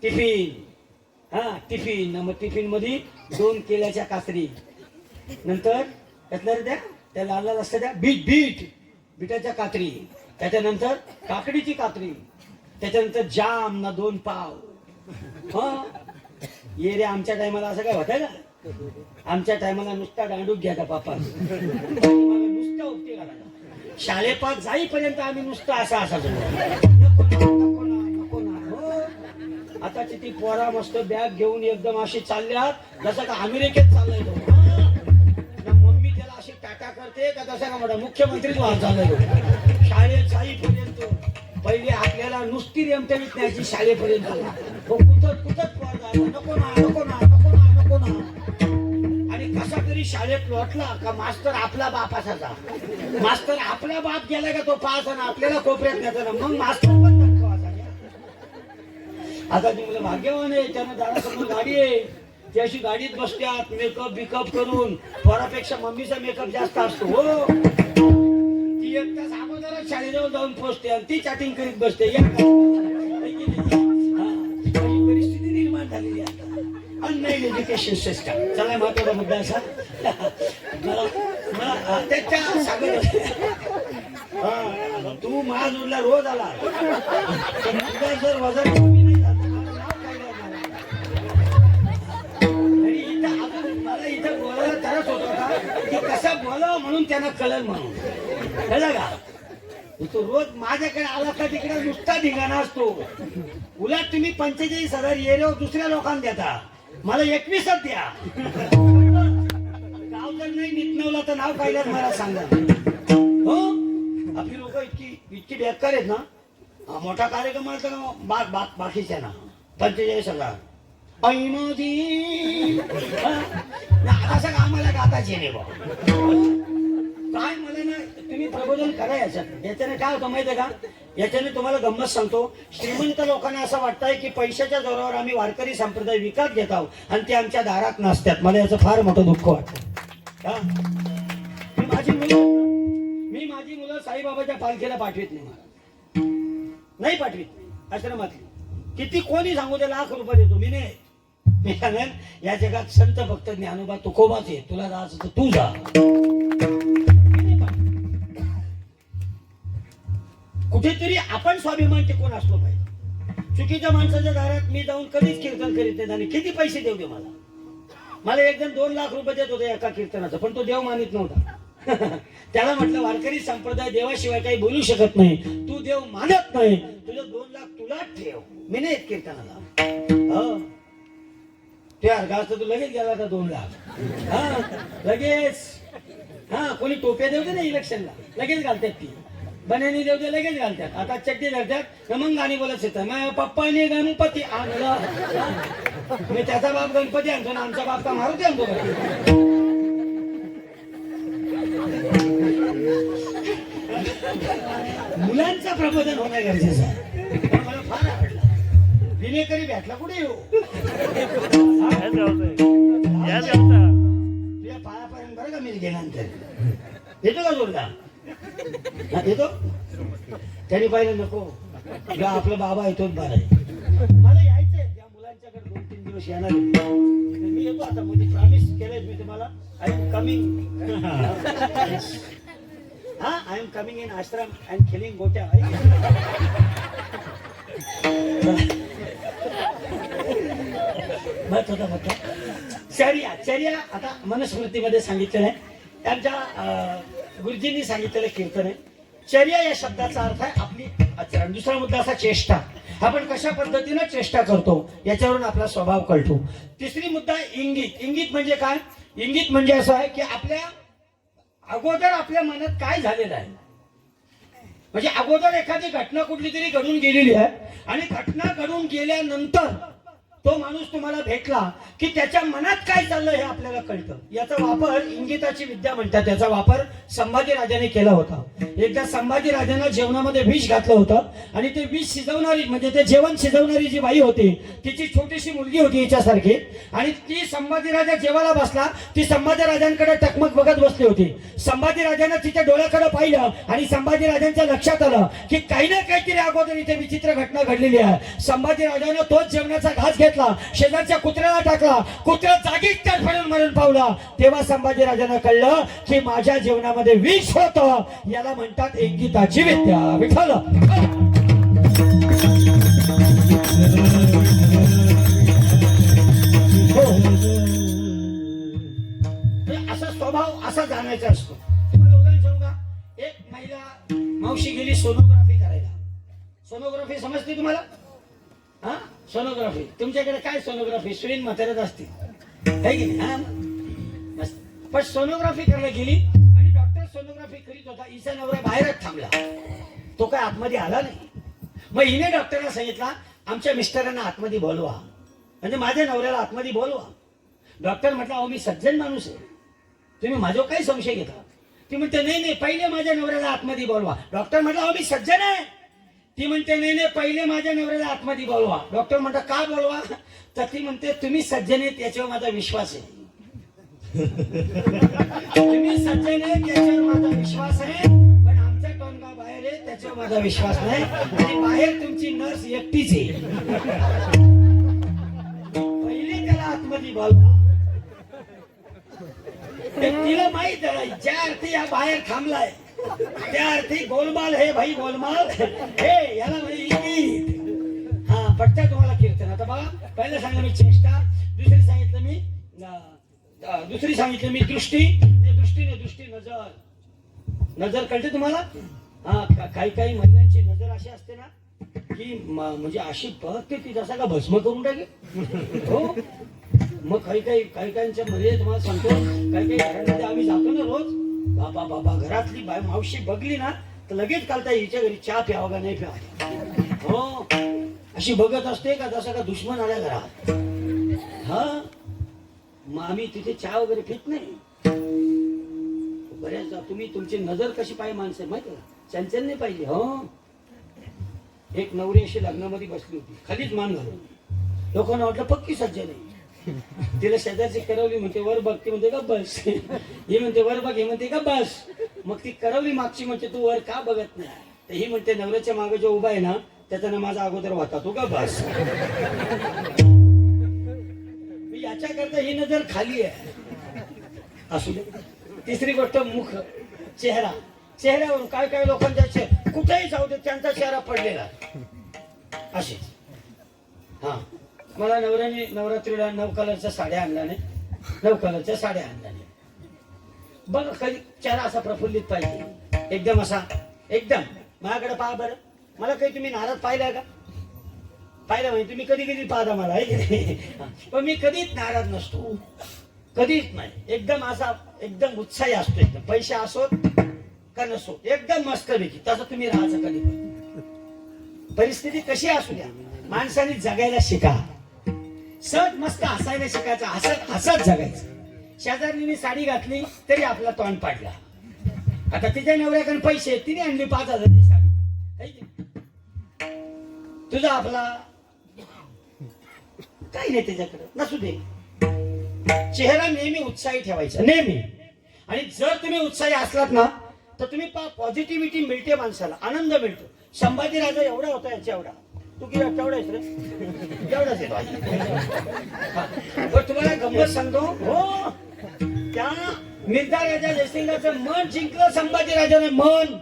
[SPEAKER 1] टिफिन. हा टिफिन. मग टिफिन मध्ये 2 केल्याच्या कातरी, नंतर त्यातल्या रे त्या लाल लाल असतं त्या बीटाच्या कातरी, त्याच्यानंतर काकडीची कातरी, त्याच्यानंतर जाम ना 2 पाव. हा ये रे. आमच्या टायमाला असं काय होतं का? आमच्या टायमाला नुसता दांडूक घ्यायचा पापा, नुसता उपटे घालायला. शाळेपास जाईपर्यंत आम्ही नुसतं असा नको ना. हो आताची ती पोरा मस्त बॅग घेऊन एकदम अशी चालल्यात जसं का अमेरिकेत चाललाय तो. मम्मी त्याला अशी टाटा करते का तसं का म्हणा मुख्यमंत्रीच वाहन चाललाय तो. शाळेत जाईपर्यंत पहिले आपल्याला नुसती रेमटवीत न्यायची शाळेपर्यंत. कुठत नको ना. आणि कसा तरी शाळेत लोटला का मास्तर आपला बाप असायचा. मास्तर आपला बाप गेला का तो पास आणि आपल्याला कोपऱ्यात न्यायचा ना. मग मास्तर पण धक्का वाजायचा. आता ती मुलं भाग्यवान आहे, त्यांना दारासमोर गाडी आहे, ती अशी गाडीत बसत्यात मेकअप बिकअप करून. पोरापेक्षा मम्मीचा मेकअप जास्त असतो. हो ती 1 तास अगोदरच शाळेजवळ जाऊन पोहोचते आणि ती चॅटिंग करीत बसते. परिस्थिती निर्माण झालेली आहे अनलाईन एज्युकेशन सिस्टम. चला महत्वाचा मुद्दा असा मला त्याच्या सांगत तू महाजूरला रोज आला तुझा जर वजन कमी नाही झालं नाव काय आणि इथं अजून मला इथं बोलायला तरच होत होता की कसं बोलावं म्हणून त्यांना कळलं म्हणून. कळलं का? तो रोज माझ्याकडे आला का तिकडे नुसता धिंगाणा असतो. उलट तुम्ही 45,000 येऱ्यावर दुसऱ्या लोकांना देता, मला 21च द्या. गाव जर नाही नितनवला तर नाव काढल्यास मला सांगा. हो आपली लोक इतकी बेकार आहेत ना. मोठा कार्यक्रम तर बाकीच्या ना 45,000 असं आम्हाला गाताच येणे बा. काय मला ना तुम्ही प्रबोधन करा याच्याने काय होतं माहितीये का. याच्याने तुम्हाला गंमत सांगतो. श्रीमंत लोकांना असं वाटतंय की पैशाच्या जोरावर आम्ही वारकरी संप्रदाय विकत घेत आहोत आणि ते आमच्या दारात नसतात. मला याचं फार मोठं दुःख वाटतं. मी माझी मुलं साईबाबाच्या पालखीला पाठवित नाही पाठवित आश्रमातली. किती कोणी सांगू दे लाख रुपये देतो मी नाही. मी सांगेन या जगात संत भक्त ज्ञानोबा तुकोबाच आहे. तुला जायचं तर तू जा. कुठेतरी आपण स्वाभिमान टिकून असलो पाहिजे. चुकीच्या माणसाच्या दारात मी जाऊन कधीच कीर्तन करीत नाही. आणि किती पैसे देऊ दे मला एक जण 2 लाख रुपये देत होते एका कीर्तनाचं, पण तो देव मानित नव्हता. त्याला म्हटलं वारकरी संप्रदाय देवाशिवाय काही बोलू शकत नाही, तू देव मानत नाही, तुझं 2 लाख तुलाच ठेव, मी नाही येत कीर्तनाला. ते अर्घाच तू लगेच गेला होता 2 लाख. हा लगेच. हा कोणी टोप्या देऊ दे ना इलेक्शनला लगेच घालतात ती. बन्यानी देव दे लगेच घालतात. आता चड्डी घालतात मग गाणी बोलत येतात. माझ्या पप्पाने गणपती आणला. मी त्याचा बाप गणपती आणतो ना आमचा बाप का मारुती आणतो. मुलांचं प्रबोधन होणं गरजेचं आहे. मला फार आवडलं. विनेकरी भेटला कुठे येऊ तुझ्या पायापर्यंत बरं का मी गेल्यानंतर येतो का जोरदार येतो. त्यांनी पाहिलं नको आपला बाबा येतोच बरं आहे. मला यायचंय दिवस येणार आहे. मी येतो आता मध्ये प्रॉमिस केलंय मी तुम्हाला आय एम कमिंग. हा I am coming in ashram and खेलिंग गोट्या. चर्या चर्या आता मनुस्मृतीमध्ये सांगितलेलं आहे. त्यांच्या गुरुजींनी सांगितलेलं कीर्तन आहे. चर्या या शब्दाचा अर्थ आहे आपली आचरण. दुसरा मुद्दा असा चेष्टा. आपण कशा पद्धतीनं चेष्टा करतो याच्यावरून आपला स्वभाव कळतो. तिसरी मुद्दा इंगित. इंगित म्हणजे काय? इंगित म्हणजे असं आहे की आपल्या अगोदर आपल्या मनात काय झालेलं आहे. म्हणजे अगोदर एखादी घटना कुठली तरी घडून गेलेली आहे आणि घटना घडून गेल्यानंतर तो माणूस तुम्हाला भेटला की त्याच्या मनात काय चाललं हे आपल्याला कळतं. याचा वापर इंगिताची विद्या म्हणतात. याचा वापर संभाजी राजाने केला होता. एकदा संभाजी राजांना जेवणामध्ये विष घातलं होतं आणि ते विष शिजवणारी म्हणजे ते जेवण शिजवणारी जी बाई होती तिची छोटीशी मुलगी होती हिच्यासारखी आणि ती संभाजी राजा जेवायला बसला. ती संभाजी राजांकडे टकमक बघत बसली होती. संभाजी राजांना तिच्या डोळ्याकडे पाहिलं आणि संभाजी राजांच्या लक्षात आलं की काही ना काहीतरी अगोदर इथे विचित्र घटना घडलेली आहे. संभाजी राजानं तोच जेवणाचा घास घेतला, शेजारच्या कुत्र्याला टाकला. कुत्रा जागीच तडफडून मरून पावला. तेव्हा संभाजी राजांना कळलं की माझ्या जेवणामध्ये विष होतं. याला म्हणतात इंगिताची विद्या. विठ्ठल असा स्वभाव असा जाणायचा असतो. तुम्हाला उदाहरण सांगू का? एक महिला मावशी गेली सोनोग्राफी करायला. सोनोग्राफी समजते तुम्हाला? हा सोनोग्राफी. तुमच्याकडे काय सोनोग्राफी सुईन म्हाताऱ्यात असते है की नाही? हा मस्त. पण सोनोग्राफी करायला गेली आणि डॉक्टर सोनोग्राफी करीत होता. हिचा नवरा बाहेरच थांबला. तो काय आतमध्ये आला नाही. मग हिने डॉक्टरला सांगितला आमच्या मिस्टरांना आतमध्ये बोलवा, म्हणजे माझ्या नवऱ्याला आतमध्ये बोलवा. डॉक्टर म्हटला अहो मी सज्जन माणूस आहे, तुम्ही माझ्यावर काय संशय घेता? ती म्हणते नाही नाही पहिले माझ्या नवऱ्याला आतमध्ये बोलवा. डॉक्टर म्हटला अहो मी सज्जन आहे. ती म्हणते नाही नाही पहिले माझ्या नवऱ्याला आतमध्ये बोलवा. डॉक्टर म्हणतात का बोलवा? तर ती म्हणते तुम्ही सज्जन आहेत याच्यावर माझा विश्वास आहे. तुम्ही सज्जन आहेत याच्यावर माझा विश्वास आहे, पण आमचा टोनगा बाहेर आहे त्याच्यावर माझा विश्वास नाही. आणि बाहेर तुमची नर्स एकटीच आहे. पहिले त्याला आतमध्ये बोलवा. तिला माहित आहे ज्या अर्थी हा बाहेर थांबलाय त्या अर्थी गोलमाल हे भाई गोलमाल हे याला इंगित. हा पटतं तुम्हाला कीर्तन. आता बघा पहिलं सांगितलं मी चेष्टा, दुसरी सांगितलं मी दृष्टी. दृष्टी नजर. नजर कळते तुम्हाला? हा काही महिलांची नजर अशी असते ना की म्हणजे अशी बघते ती जसा का भस्म करून टाके. हो मग काहींच्या मध्ये तुम्हाला सांगतो काही घरांमध्ये आम्ही जातो ना रोज. बाबा घरातली मावशी बघली ना तर लगेच कालता हिच्या घरी चहा प्यावा का नाही प्यावा. हो अशी बघत असते का जसा का दुश्मन आल्या घरात. हा मग आम्ही तिथे चहा वगैरे पित नाही. बऱ्याचदा तुम्ही तुमची नजर कशी पाहिजे माणसं माहिती का? चंचल नाही पाहिजे. हो एक नवरी अशी लग्नामध्ये बसली होती खालीच मान घालून. लोकांना वाटलं पक्की सज्जन नाही. तिला शेजारची करवली म्हणते वर बघ. ती म्हणते का बस. ही म्हणते वर बघ. ही म्हणते का बस. मग ती करवली मागची म्हणते तू वर का बघत नाही? तर ही म्हणते नवऱ्याच्या मागे जो उभा आहे ना त्याचा ना माझा अगोदर होता तू का बस. मी याच्याकरता ही नजर खाली आहे. असू दे. तिसरी गोष्ट मुख चेहरा. चेहऱ्यावरून काय काय लोकांच्या कुठेही जाऊ दे त्यांचा चेहरा पडलेला असेच. हा मला नवऱ्याने नवरात्रीला 9 कलरच्या साड्या आणल्या नाही. 9 कलरच्या साड्या आणल्या नाही. बघ कधी चेहरा असा प्रफुल्लित पाहिजे एकदम असा एकदम. माझ्याकडे पहा बरं. मला काही तुम्ही नाराज पाहिलाय का? पाहिलं म्हणजे तुम्ही कधी पाहता मला पण मी कधीच नाराज नसतो. कधीच नाही. एकदम असा एकदम उत्साही असतो. एकदम पैसे असोत का नसो एकदम मस्त पैकी तसं तुम्ही राहायचं कधी. परिस्थिती कशी असू द्या माणसाने जगायला शिका. सहज मस्त हसायला शिकायचं. हसत जगायचं. शेजारीने साडी घातली तरी आपला तोंड पाडला. आता तिच्या नवऱ्याकडे पैसे तिने आणली 5,000 साडी. तुझा आपला काही नाही त्याच्याकडे नसू दे. चेहरा नेहमी उत्साही ठेवायचा नेहमी. आणि जर तुम्ही उत्साही असलात ना तर तुम्ही पॉझिटिव्हिटी मिळते माणसाला. आनंद मिळतो. संभाजी राजा एवढा होता याच्या एवढा तू किती केवढा आहेस रे? एवढाच आहे पण तुम्हाला गंमत सांगतो हो, त्या मिर्झा राजा जयसिंगाचं मन जिंकलं संभाजी राजाने मन.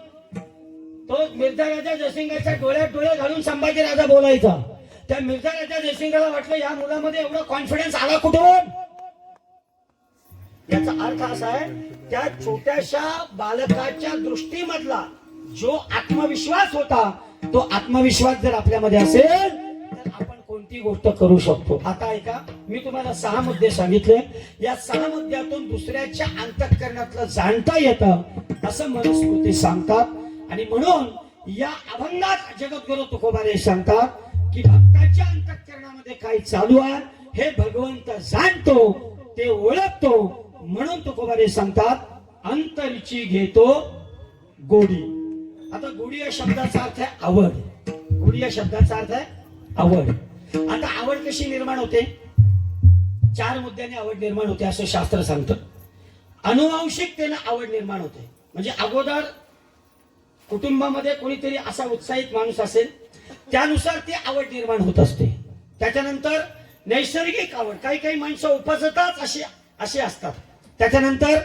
[SPEAKER 1] तो मिर्झा राजा जयसिंगाच्या डोळ्यात डोळे घालून संभाजी राजा बोलायचा. त्या मिर्झा राजा जयसिंगाला वाटलं या मुलामध्ये एवढा कॉन्फिडन्स आला कुठून. याचा अर्थ असा आहे, त्या छोट्याशा बालकाच्या दृष्टीमधला जो आत्मविश्वास होता, तो आत्मविश्वास जर आपल्यामध्ये असेल तर आपण कोणती गोष्ट करू शकतो. आता ऐका, मी तुम्हाला 6 मुद्दे सांगितले. या 6 मुद्द्यातून दुसऱ्याच्या अंतःकरणातलं जाणता येतं असं मनुस्मृती सांगतात. आणि म्हणून या अभंगात जगद्गुरु तुकोबारे सांगतात की भक्ताच्या अंतःकरणामध्ये काय चालू आहे हे भगवंत जाणतो, ते ओळखतो. म्हणून तुकोबारे सांगतात अंतरीची घेतो गोडी. आता गोडी या शब्दाचा अर्थ आहे आवड. गोडी या शब्दाचा अर्थ आहे आवड. आता आवड कशी निर्माण होते? 4 मुद्द्याने आवड निर्माण होते असं शास्त्र सांगतं. अनुवांशिकतेने आवड निर्माण होते. म्हणजे अगोदर कुटुंबामध्ये कोणीतरी असा उत्साहित माणूस असेल, त्यानुसार ती आवड निर्माण होत असते. त्याच्यानंतर नैसर्गिक आवड, काही काही माणसं उपजतात असे असतात. त्याच्यानंतर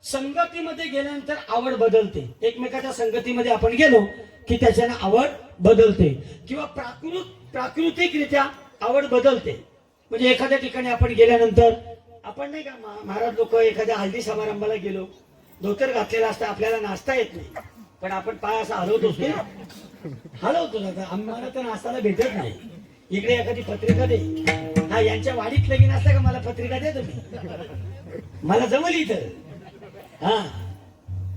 [SPEAKER 1] संगतीमध्ये गेल्यानंतर आवड बदलते. एकमेकाच्या संगतीमध्ये आपण गेलो की त्याच्याने आवड बदलते. किंवा प्राकृतिकरित्या आवड बदलते. म्हणजे एखाद्या ठिकाणी आपण गेल्यानंतर आपण नाही का, महाराज लोक एखाद्या हल्दी समारंभाला गेलो, धोतर घातलेला असतं, आपल्याला नाचता येत नाही, पण आपण पाय असा हलवतोच की हलवतो. आम्हाला तर नाचताना भेटत नाही. इकडे एखादी पत्रिका दे, हा यांच्या वाडीत लगीन असतं का, मला पत्रिका दे तुम्ही, मला जमल इथं. हा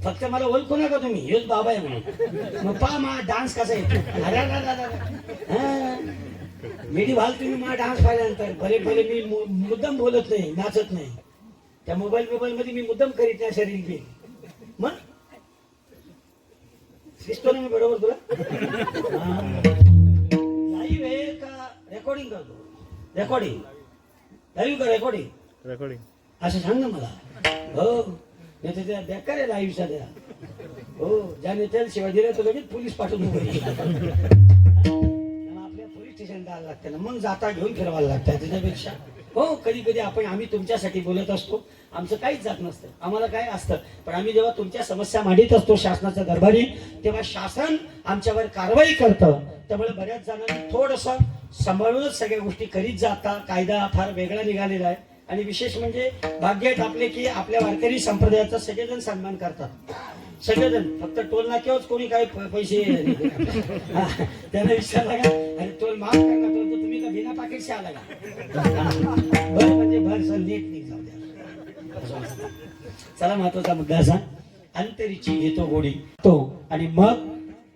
[SPEAKER 1] फक्त मला ओळखू नका तुम्ही, हेच बाबा आहे म्हणून. मग पहा मा डान्स कसा येतो. मेडी भाल तुम्ही मा डान्स पाहिल्यानंतर भले भले मी मुद्दाम बोलत नाही, नाचत नाही. त्या मोबाईल मध्ये मी मुद्दाम करीत नाही शरीर बी. मग दिसतो ना मी बरोबर तुला. लाईव्ह आहे का रेकॉर्डिंग करतो? रेकॉर्डिंग लाईव्ह का रेकॉर्डिंग असं सांग ना मला. हो नाही तर बेकार आहे लाईव्ह सध्या. हो ज्याने त्याला शिवाय दिला तर लगेच पोलीस पाठवून आपल्या पोलीस स्टेशन जायला लागतं ना, मग जाता घेऊन फिरवायला लागतं. त्याच्यापेक्षा हो कधी कधी आम्ही तुमच्यासाठी बोलत असतो, आमचं काहीच जात नसतं, आम्हाला काय असतं. पण आम्ही जेव्हा तुमच्या समस्या मांडित असतो शासनाच्या दरबारी, तेव्हा शासन आमच्यावर कारवाई करतं. त्यामुळे बऱ्याच जणांनी थोडस सांभाळूनच सगळ्या गोष्टी करीत जाता. कायदा फार वेगळा निघालेला आहे. आणि विशेष म्हणजे भाग्य आहेत आपले की आपल्या वारकरी संप्रदायाचा सगळेजण सन्मान करतात. सगळेजण, फक्त टोल नाक्यावरच कोणी काही पैसे त्यांना विचारला का, अरे टोल माफ करणार, टोल तर तुम्ही का बिना पाकिटशी आला का? भर म्हणजे भर सर नीट जाऊ द्या. चला महत्वाचा मुद्दा असा, अंतरीची घेतो गोडी तो. आणि मग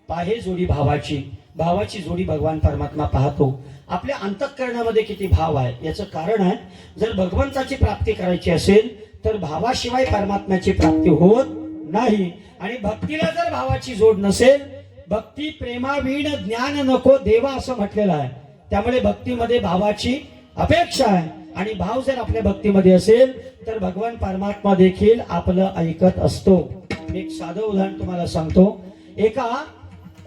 [SPEAKER 1] पाहे जोडी भावाची, भावाची जोडी भगवान परमात्मा पाहतो. आपल्या अंतःकरणामध्ये किती भाव आहे याचं कारण आहे, जर भगवंताची प्राप्ती करायची असेल तर भावाशिवाय परमात्म्याची प्राप्ती होत नाही. आणि भक्तीला जर भावाची जोड नसेल, भक्ती प्रेमावीण ज्ञान नको देवा असं म्हटलेलं आहे. त्यामुळे भक्तीमध्ये भावाची अपेक्षा आहे. आणि भाव जर आपल्या भक्तीमध्ये असेल तर भगवान परमात्मा देखील आपलं ऐकत असतो. एक साधं उदाहरण तुम्हाला सांगतो. एका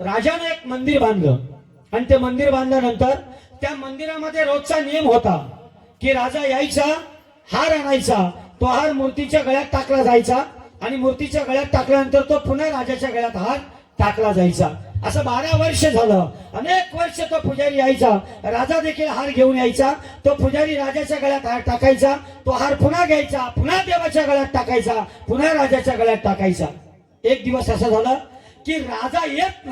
[SPEAKER 1] राजाने एक मंदिर बांधलं आणि ते मंदिर बांधल्यानंतर त्या मंदिरामध्ये रोजचा नियम होता की राजा यायचा, हार आणायचा, तो हार मूर्तीच्या गळ्यात टाकला जायचा आणि मूर्तीच्या गळ्यात टाकल्यानंतर तो पुन्हा राजाच्या गळ्यात हार टाकला जायचा. असं 12 वर्ष झालं. अनेक वर्ष तो पुजारी यायचा, राजा देखील हार घेऊन यायचा, तो पुजारी राजाच्या गळ्यात हार टाकायचा, तो हार पुन्हा घ्यायचा, पुन्हा देवाच्या गळ्यात टाकायचा, पुन्हा राजाच्या गळ्यात टाकायचा. एक दिवस असं झालं की राजा येत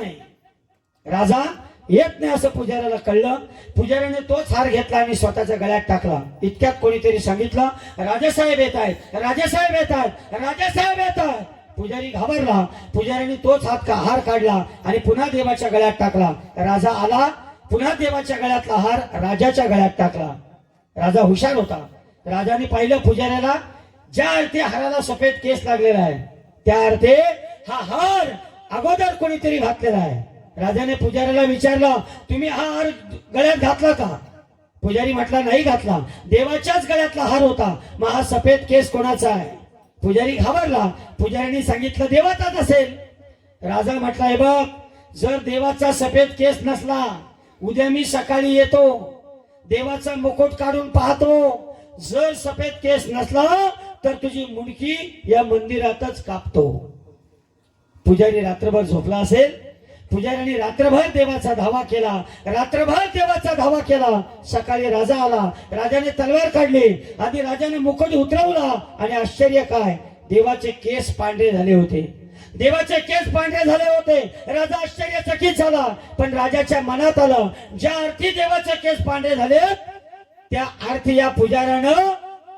[SPEAKER 1] नाही असं पुजाऱ्याला कळलं. पुजाऱ्याने तोच हार घेतला आणि स्वतःच्या गळ्यात टाकला. इतक्यात कोणीतरी सांगितलं, राजासाहेब येत आहेत, राजासाहेब येत आहेत, राजासाहेब येत आहेत. पुजारी घाबरला. पुजाऱ्याने तोच हार काढला आणि पुन्हा देवाच्या गळ्यात टाकला. राजा आला, पुन्हा देवाच्या गळ्यातला हार राजाच्या गळ्यात टाकला. राजा हुशार होता. राजाने पाहिलं पुजाऱ्याला, ज्या अर्थी हाराला सफेद केस लागलेला आहे त्या अर्थी हा हार अगोदर कोणीतरी घातलेला आहे. राजाने पुजाऱ्याला विचारलं, तुम्ही हा हार गळ्यात घातला का? पुजारी म्हटला, नाही घातला. देवाच्याच गळ्यातला हार होता, मग हा सफेद केस कोणाचा आहे? पुजारी घाबरला. पुजाऱ्यांनी सांगितलं, देवाचाच असेल. राजा म्हटला, हे बघ, जर देवाचा सफेद केस नसला, उद्या मी सकाळी येतो, देवाचा मुकुट काढून पाहतो, जर सफेद केस नसला तर तुझी मुंडकी या मंदिरातच कापतो. पुजारी रात्रभर झोपला असेल, पुजाऱ्यांनी रात्रभर देवाचा धावा केला, रात्रभर देवाचा धावा केला. सकाळी राजा आला, राजाने तलवार काढली, आधी राजाने मुकुट उतरवला आणि आश्चर्य काय, देवाचे केस पांढरे झाले होते. देवाचे केस पांढरे झाले होते. राजा आश्चर्यचकित झाला, पण राजाच्या मनात आलं, ज्या अर्थी देवाचे केस पांढरे झाले त्या अर्थी या पुजाऱ्यानं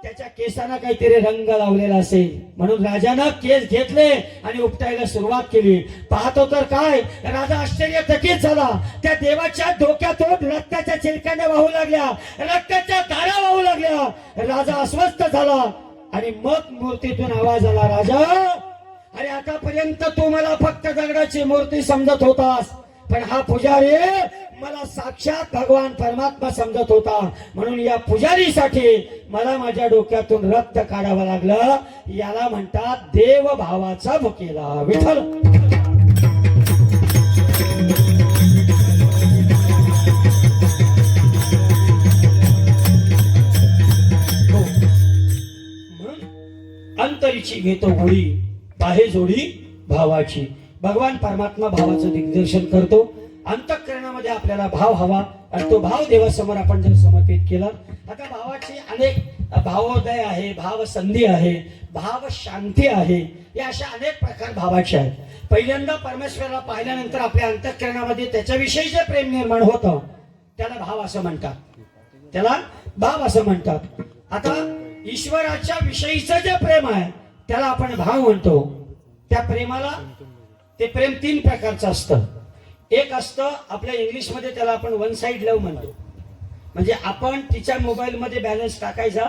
[SPEAKER 1] त्याच्या केसांना काहीतरी रंग लावलेला असेल. म्हणून राजानं केस घेतले आणि उपटायला सुरुवात केली. पाहतो तर काय, राजा आश्चर्यचकित झाला. त्या देवाच्या डोक्यातून रक्ताच्या चिलकांड्या वाहू लागल्या, रक्ताच्या धारा वाहू लागल्या. राजा अस्वस्थ झाला आणि मग मूर्तीतून आवाज आला, राजा, अरे आतापर्यंत तू मला फक्त दगडाची मूर्ती समजत होतास, पण हा पुजारी मला साक्षात भगवान परमात्मा समजत होता. म्हणून या पुजारीसाठी मला माझ्या डोक्यातून रक्त काढावं लागलं. याला म्हणतात देव भावाचा भुकेला. विठ्ठल. अंतरीची घेतो गोळी, पाहे जोडी भावाची. भगवान परमात्मा भावाचं दिग्दर्शन करतो. अंतःकरणामध्ये आपल्याला भाव हवा आणि तो भाव देवासमोर आपण जर समर्पित केला. आता भावाची अनेक भावोदय आहे, भाव संधी आहे, भाव शांती आहे, या अशा अनेक प्रकार भावाचे आहेत. पहिल्यांदा परमेश्वराला पाहिल्यानंतर आपल्या अंतःकरणामध्ये त्याच्याविषयी जे प्रेम निर्माण होतं त्याला भाव असं म्हणतात, त्याला भाव असं म्हणतात. आता ईश्वराच्या विषयीचं जे प्रेम आहे त्याला आपण भाव म्हणतो. त्या प्रेमाला, ते प्रेम तीन प्रकारचं असतं. एक असतं आपल्या इंग्लिशमध्ये त्याला आपण वन साइड लव्ह म्हणतो. म्हणजे आपण तिच्या मोबाईल मध्ये बॅलन्स टाकायचा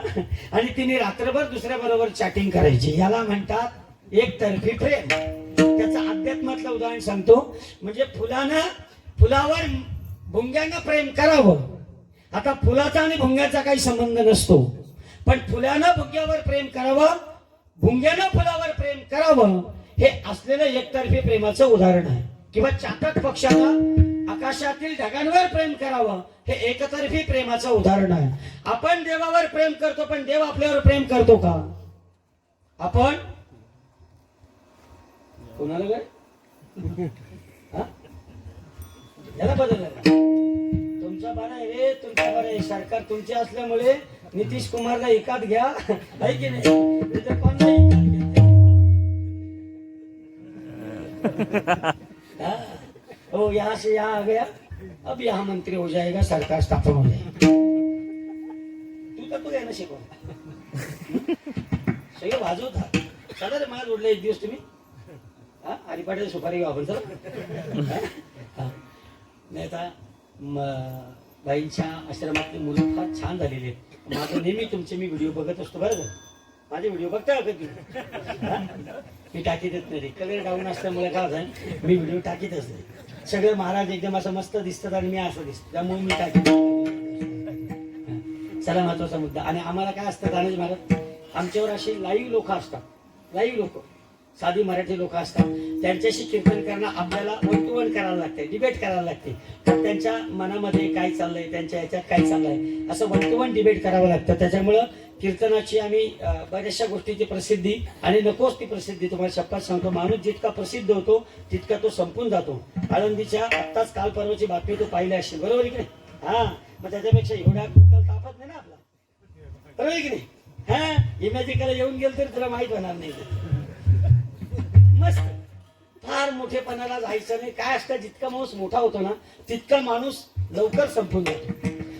[SPEAKER 1] आणि तिने रात्रभर दुसऱ्या बरोबर चॅटिंग करायची, याला म्हणतात एकतर्फी प्रेम. त्याचं अध्यात्मातलं उदाहरण सांगतो. म्हणजे फुलावर भुंग्यानं प्रेम करावं. आता फुलाचा आणि भुंग्याचा काही संबंध नसतो, पण फुलानं भुंग्यावर प्रेम करावं, भुंग्यानं फुलावर प्रेम करावं, हे असलेलं एकतर्फी प्रेमाचं उदाहरण आहे. किंवा चातक पक्षाला आकाशातील ढगांवर प्रेम करावं, हे एकतर्फी प्रेमाचं उदाहरण आहे. आपण देवावर प्रेम करतो, पण देव आपल्यावर प्रेम करतो का? आपण कोणाला काय याला बदललं का? तुमचा बरं आहे रे, तुमचा बरं आहे. सरकार तुमचे असल्यामुळे नितीश कुमारला एकात घ्या, आहे की नाही? कोणला एकात घ्या. ओ यहाँ से यहाँ आ गया, अब यहाँ मंत्री हो जाएगा, सरकार स्थापन हो जाएगी. तू तर तू ना शिकव सगळं वाजवत हा. चला रे मला जोडलं एक दिवस तुम्ही. हा हरिपाठाची सुपारी घेऊ आपण. चला नाही आता बाईंच्या आश्रमातली मुलं फार छान झालेली आहेत. माझं नेहमी तुमचे मी व्हिडिओ बघत असतो. बरं माझे व्हिडिओ बघता का तुम्ही? मी टाकीत येत नाही, कलर डाऊन असल्यामुळे काय होतं, मी व्हिडिओ टाकीत असते. सगळं महाराज एकदम असं मस्त दिसतात आणि मी असं दिसतो, त्यामुळे मी टाकीत. चला महत्वाचा मुद्दा. आणि आम्हाला काय असतं दानेश महाराज, आमच्यावर असे लाईव्ह लोक असतात, लाईव्ह लोक, साधी मराठी लोक असतात. त्यांच्याशी कीर्तन करणं आपल्याला वन टू वन करायला लागते, डिबेट करायला लागते. तर त्यांच्या मनामध्ये काय चाललंय, त्यांच्या याच्यात काय चाललंय, असं वन टू वन डिबेट करावं लागतं. त्याच्यामुळं कीर्तनाची आम्ही बऱ्याचशा गोष्टीची प्रसिद्धी आणि नकोच ती प्रसिद्धी, तुम्हाला शपथ सांगतो, माणूस जितका प्रसिद्ध होतो तितका तो संपून जातो. आळंदीच्या आत्ताच काल परवाची बातमी तो पाहिली असेल, बरोबर की नाही? हा, मग त्याच्यापेक्षा एवढ्या लोकल तापत नाही ना आपला, बरोबर की नाही? हा, इमॅजिकला येऊन गेल तरी तुला माहित होणार नाही. मस्त, फार मोठेपणाला जायचं नाही. काय असतं, जितका माणूस मोठा होतो ना तितका माणूस लवकर संपून जातो,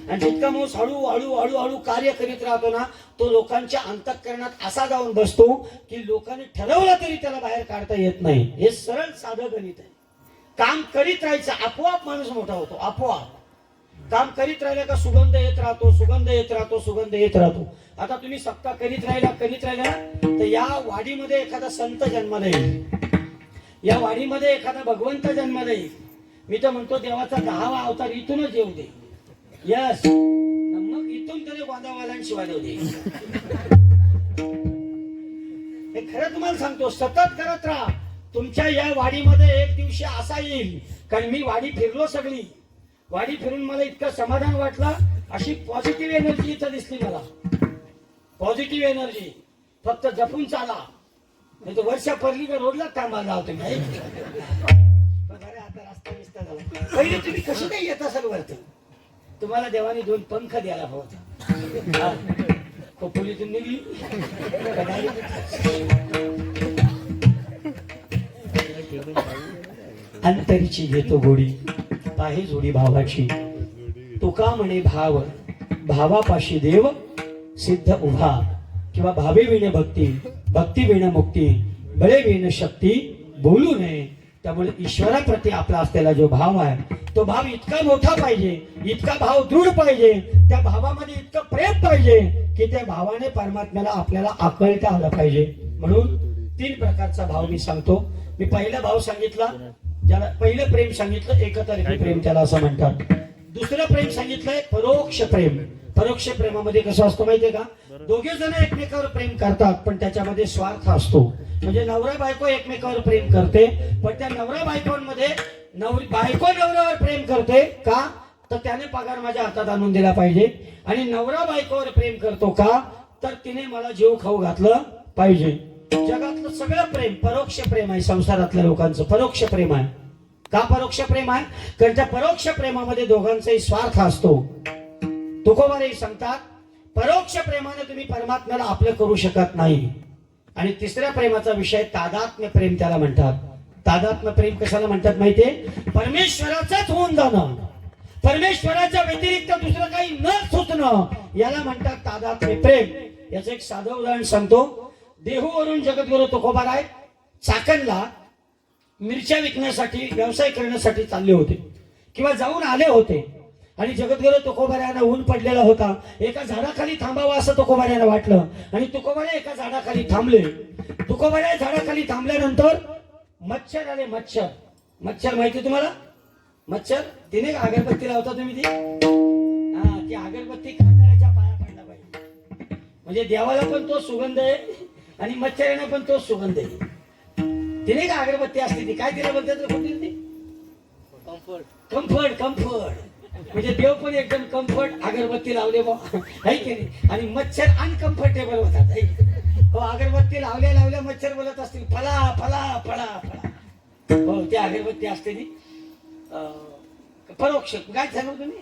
[SPEAKER 1] आणि जितका माणूस हळूहळू कार्य करीत राहतो ना तो लोकांच्या अंतःकरणात असा जाऊन बसतो की लोकांनी ठरवलं तरी त्याला बाहेर काढता येत नाही. हे सरळ साधं गणित आहे. काम करीत राहायचं, आपोआप माणूस मोठा होतो. आपोआप काम करीत राहिलं का सुगंध येत राहतो, सुगंध येत राहतो, सुगंध येत राहतो. आता तुम्ही सप्ताह करीत राहिला तर या वाडीमध्ये एखादा संत जन्माला येईल, या वाडीमध्ये एखादा भगवंत जन्माला येईल. मी तर म्हणतो देवाचा 10वा अवतार इथूनच येऊ दे. यस, मग इथून तरी गोंदावाल्यांशिवाय देऊ दे. हे खरं तुम्हाला सांगतो, सतत करत राहा. तुमच्या या वाडीमध्ये एक दिवशी असा येईल, कारण मी वाडी फिरलो सगळी, वाडी फिरून मला इतकं समाधान वाटलं, अशी पॉझिटिव्ह एनर्जी इथं दिसली मला, पॉझिटिव्ह एनर्जी. फक्त जपून चाला, नाही तर वर्षा पडली का रोडला थांबायला लावतो मी. अरे आता रस्ता बिस्ता झाला. पहिले तुम्ही कशी नाही येत असाल वरती, तुम्हाला देवाने 2 पंख द्यायला हवं. खोपोलीतून निघली अंतरीची घेतो गोडी, पाहे जोडी भावाची. तुका म्हणे भाव, भावापाशी देव सिद्ध उभा. किंवा भावे विण भक्ती, भक्ती विण मुक्ती, बळे विण शक्ती बोलू नये. त्यामुळे ईश्वराप्रती आपला असलेला जो भाव आहे, तो भाव इतका मोठा पाहिजे, इतका भाव दृढ पाहिजे, त्या भावामध्ये इतकं प्रेम पाहिजे की त्या भावाने परमात्म्याला आपल्याला आकळता आलं पाहिजे. म्हणून 3 प्रकारचा भाव मी सांगतो. मी पहिला भाव सांगितला, ज्याला पहिलं प्रेम सांगितलं एकतर्फी प्रेम, त्याला असं म्हणतात. दुसरं प्रेम सांगितलंय परोक्ष प्रेम. परोक्ष प्रेमामध्ये कसं असतं माहितीये का, दोघे जण एकमेकावर प्रेम करतात पण त्याच्यामध्ये स्वार्थ असतो. म्हणजे नवरा बायको एकमेकावर प्रेम करते, पण त्या नवरा बायकोंमध्ये बायको नवऱ्यावर प्रेम करते का, तर त्याने पगार माझ्या हातात आणून दिला पाहिजे. आणि नवरा बायकोवर प्रेम करतो का, तर तिने मला जीव खाऊ घातलं पाहिजे. जगातलं सगळं प्रेम परोक्ष प्रेम आहे. संसारातल्या लोकांचं परोक्ष प्रेम आहे. का परोक्ष प्रेम आहे, कारण त्या परोक्ष प्रेमामध्ये दोघांचाही स्वार्थ असतो. तुकोबारे सांगतात, परोक्ष प्रेमाने तुम्ही परमात्म्याला आपलं करू शकत नाही. आणि तिसऱ्या प्रेमाचा विषय तादात्म्य प्रेम, त्याला म्हणतात. तादात्म्य प्रेम कशाला म्हणतात माहितीये, परमेश्वराचंच होऊन जाणं, परमेश्वराच्या व्यतिरिक्त दुसरं काही न सुचणं, याला म्हणतात तादात्म्य प्रेम. याचं एक साधं उदाहरण सांगतो. देहूवरून जगद्गुरु तुकोबाराय चाकणला मिरच्या विकण्यासाठी, व्यवसाय करण्यासाठी चालले होते किंवा जाऊन आले होते. आणि जगद्गुरु तुकोबारायांना ऊन पडलेला होता. एका झाडाखाली थांबावं असं तुकोबारायांना वाटलं आणि तुकोबारे एका झाडाखाली थांबले. तुकोबारे झाडाखाली थांबल्यानंतर मच्छर आले. मच्छर, मच्छर माहिती तुम्हाला, मच्छर. तिने अगरबत्ती लावता तुम्ही, ती ती अगरबत्ती काढणाऱ्याच्या पाया पडला पाहिजे. म्हणजे देवाला पण तो सुगंध आहे आणि मच्छरांना पण तो सुगंध आहे. तिने का अगरबत्ती असते, ती काय तिला बोलतात, कम्फर्ट. Comfort, comfort. म्हणजे देव पण एकदम कम्फर्ट अगरबत्ती लावले आहे की नाही. आणि मच्छर अनकम्फर्टेबल होतात. हो, अगरबत्ती लावल्या लावल्या मच्छर बोलत असतील, फला फला फला फला. हो, ती अगरबत्ती असते ती परोक्ष. काय सांगू तुम्ही,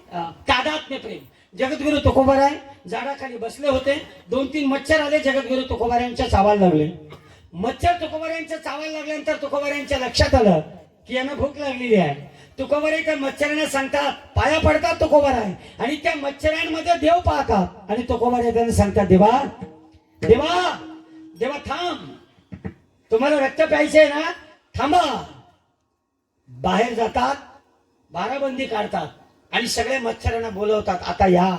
[SPEAKER 1] तादात्म्य प्रेम. जगद्गुरु तुकोबाराय झाडाखाली बसले होते. 2-3 मच्छर आले, जगद्गुरु तुकोबारायांच्या चावायला लागले. मच्छर तुकोबारायांच्या चावायला लागल्यानंतर तुकोबारायांच्या लक्षात आलं की यांना भूक लागलेली आहे. तुकोबाराय त्या मच्छरांना सांगतात, पाया पडतात तुकोबाराय आणि त्या मच्छरांमध्ये देव पाहतात. आणि तुकोबाराय त्यांना सांगतात, देवा देवा देवा थांब, तुम्हाला रक्त प्यायचंय ना, थांबा. बाहेर जातात, बाराबंदी काढतात आणि सगळ्या मच्छरांना बोलवतात, आता या.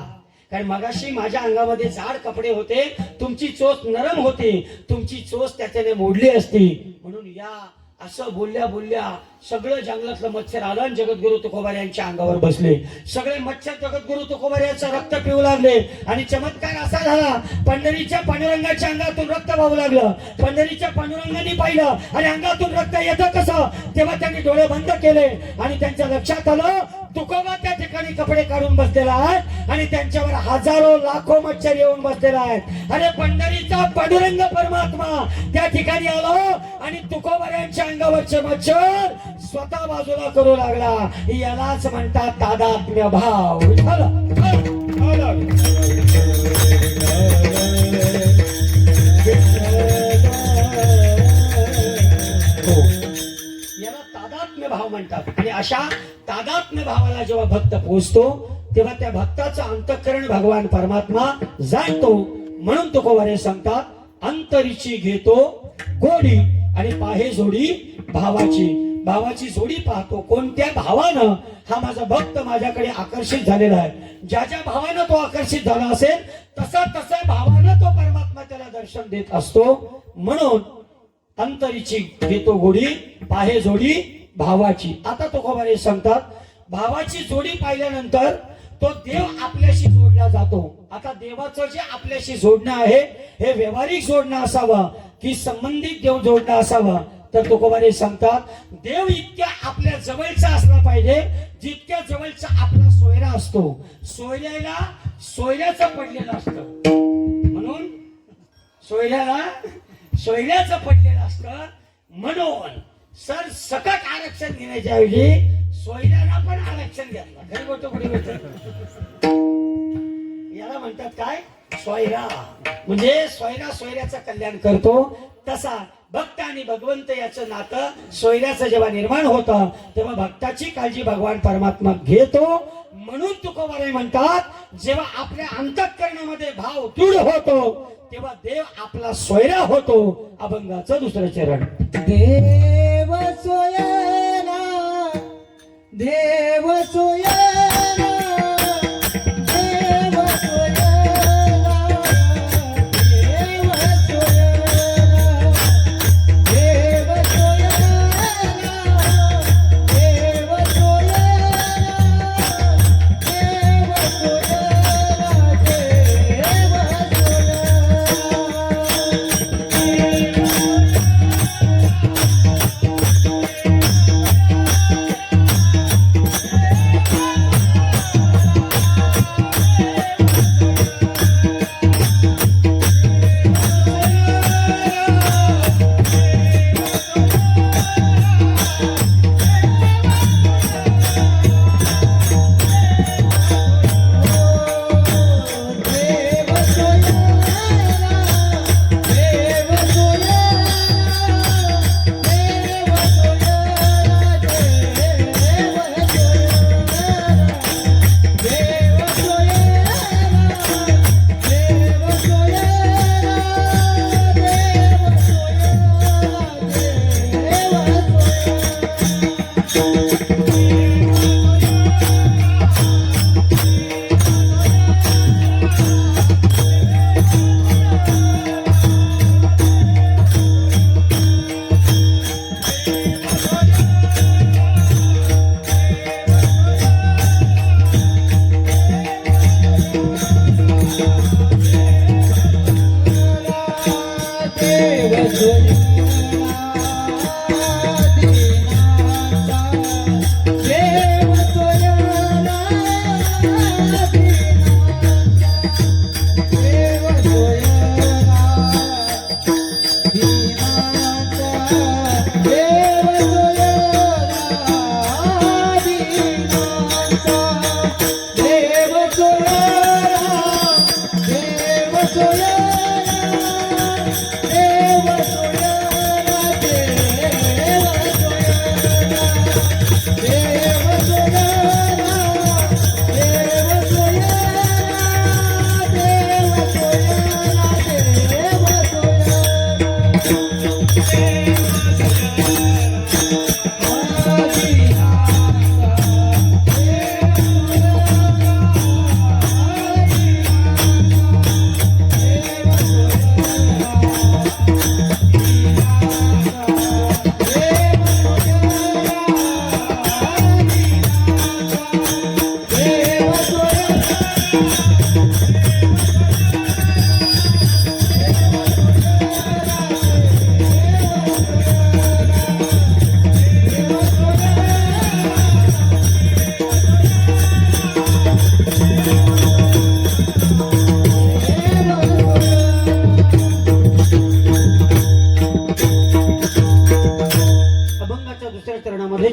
[SPEAKER 1] कारण मगाशी माझ्या अंगामध्ये जाड कपडे होते, तुमची चोच नरम होती, तुमची चोच त्याच्याने मोडली असती, म्हणून या. असं बोलल्या बोलल्या सगळं जंगलातलं मच्छर आलं आणि जगद्गुरु तुकोबार यांच्या अंगावर बसले. सगळे मच्छर जगद्गुरु तुकोबार यांचं रक्त पिऊ लागले. आणि चमत्कार असा झाला, पंढरीच्या पांडुरंगाच्या अंगातून रक्त वाहू लागलं. पंढरीच्या पांडुरंगाने पाहिलं आणि अंगातून रक्त येतं कसं, तेव्हा त्यांनी डोळे बंद केले आणि त्यांच्या लक्षात आलं तुकोबा त्या ठिकाणी कपडे काढून बसलेला आहे आणि त्यांच्यावर हजारो लाखो मच्छर येऊन बसलेला आहेत. अरे पंढरीचा पांडुरंग परमात्मा त्या ठिकाणी आलो आणि तुकोबाऱ्यांच्या अंगावरचे मच्छर स्वतः बाजूला करू लागला. यालाच म्हणतात तादात्म्य भाव. याला तादात्म्य भाव म्हणतात. आणि अशा तादात्म्य भावाला जेव्हा भक्त पोहोचतो तेव्हा त्या भक्ताचं अंतःकरण भगवान परमात्मा जाणतो. म्हणून तुकोबारे सांगतात, अंतरीची घेतो गोडी आणि पाहे जोडी भावाची. भावाची जोडी पाहतो. कोणत्या भावानं हा माझा भक्त माझ्याकडे आकर्षित झालेला आहे. ज्या ज्या भावानं तो आकर्षित झाला असेल तसा भावानं तो परमात्मा त्याला दर्शन देत असतो. म्हणून अंतरीची घेतो गोडी, पाहे जोडी भावाची. आता तुकोबारे सांगतात, भावाची जोडी पाहिल्यानंतर तो देव आपल्याशी जोडला जातो. आता देवाचं जे आपल्याशी जोडणं आहे हे व्यवहारिक जोडणं असावं की संबंधित देव जोडणं असावं. तर तुकोबारे सांगतात, देव इतक्या आपल्या जवळचा असला पाहिजे जितक्या जवळचा आपला सोयरा असतो सोयऱ्याला सोयऱ्याचं पडलेलं असतं, म्हणून सोयऱ्याचं पडलेलं असतं, म्हणून सर सकट आरक्षण घेण्याच्या ऐवजी सोयऱ्याला पण आरक्षण घेतलं. खरी गोष्ट पुढे गोष्ट याला म्हणतात काय, सोयरा. म्हणजे सोयरा सोयऱ्याचं कल्याण करतो. तसा भक्त आणि भगवंत याचं नातं सोयऱ्याचं जेव्हा निर्माण होतं तेव्हा भक्ताची काळजी भगवान परमात्मा घेतो. म्हणून तुकोबाराय म्हणतात जेव्हा आपल्या अंतःकरणामध्ये भाव दृढ होतो तेव्हा देव आपला सोयरा होतो. अभंगाचं दुसरं चरण.
[SPEAKER 2] देव सोयरा, देव सोयरा, देव सोयरा, देव सोयरा, देव सोयरा, देव सोयरा, देव सोयरा, देव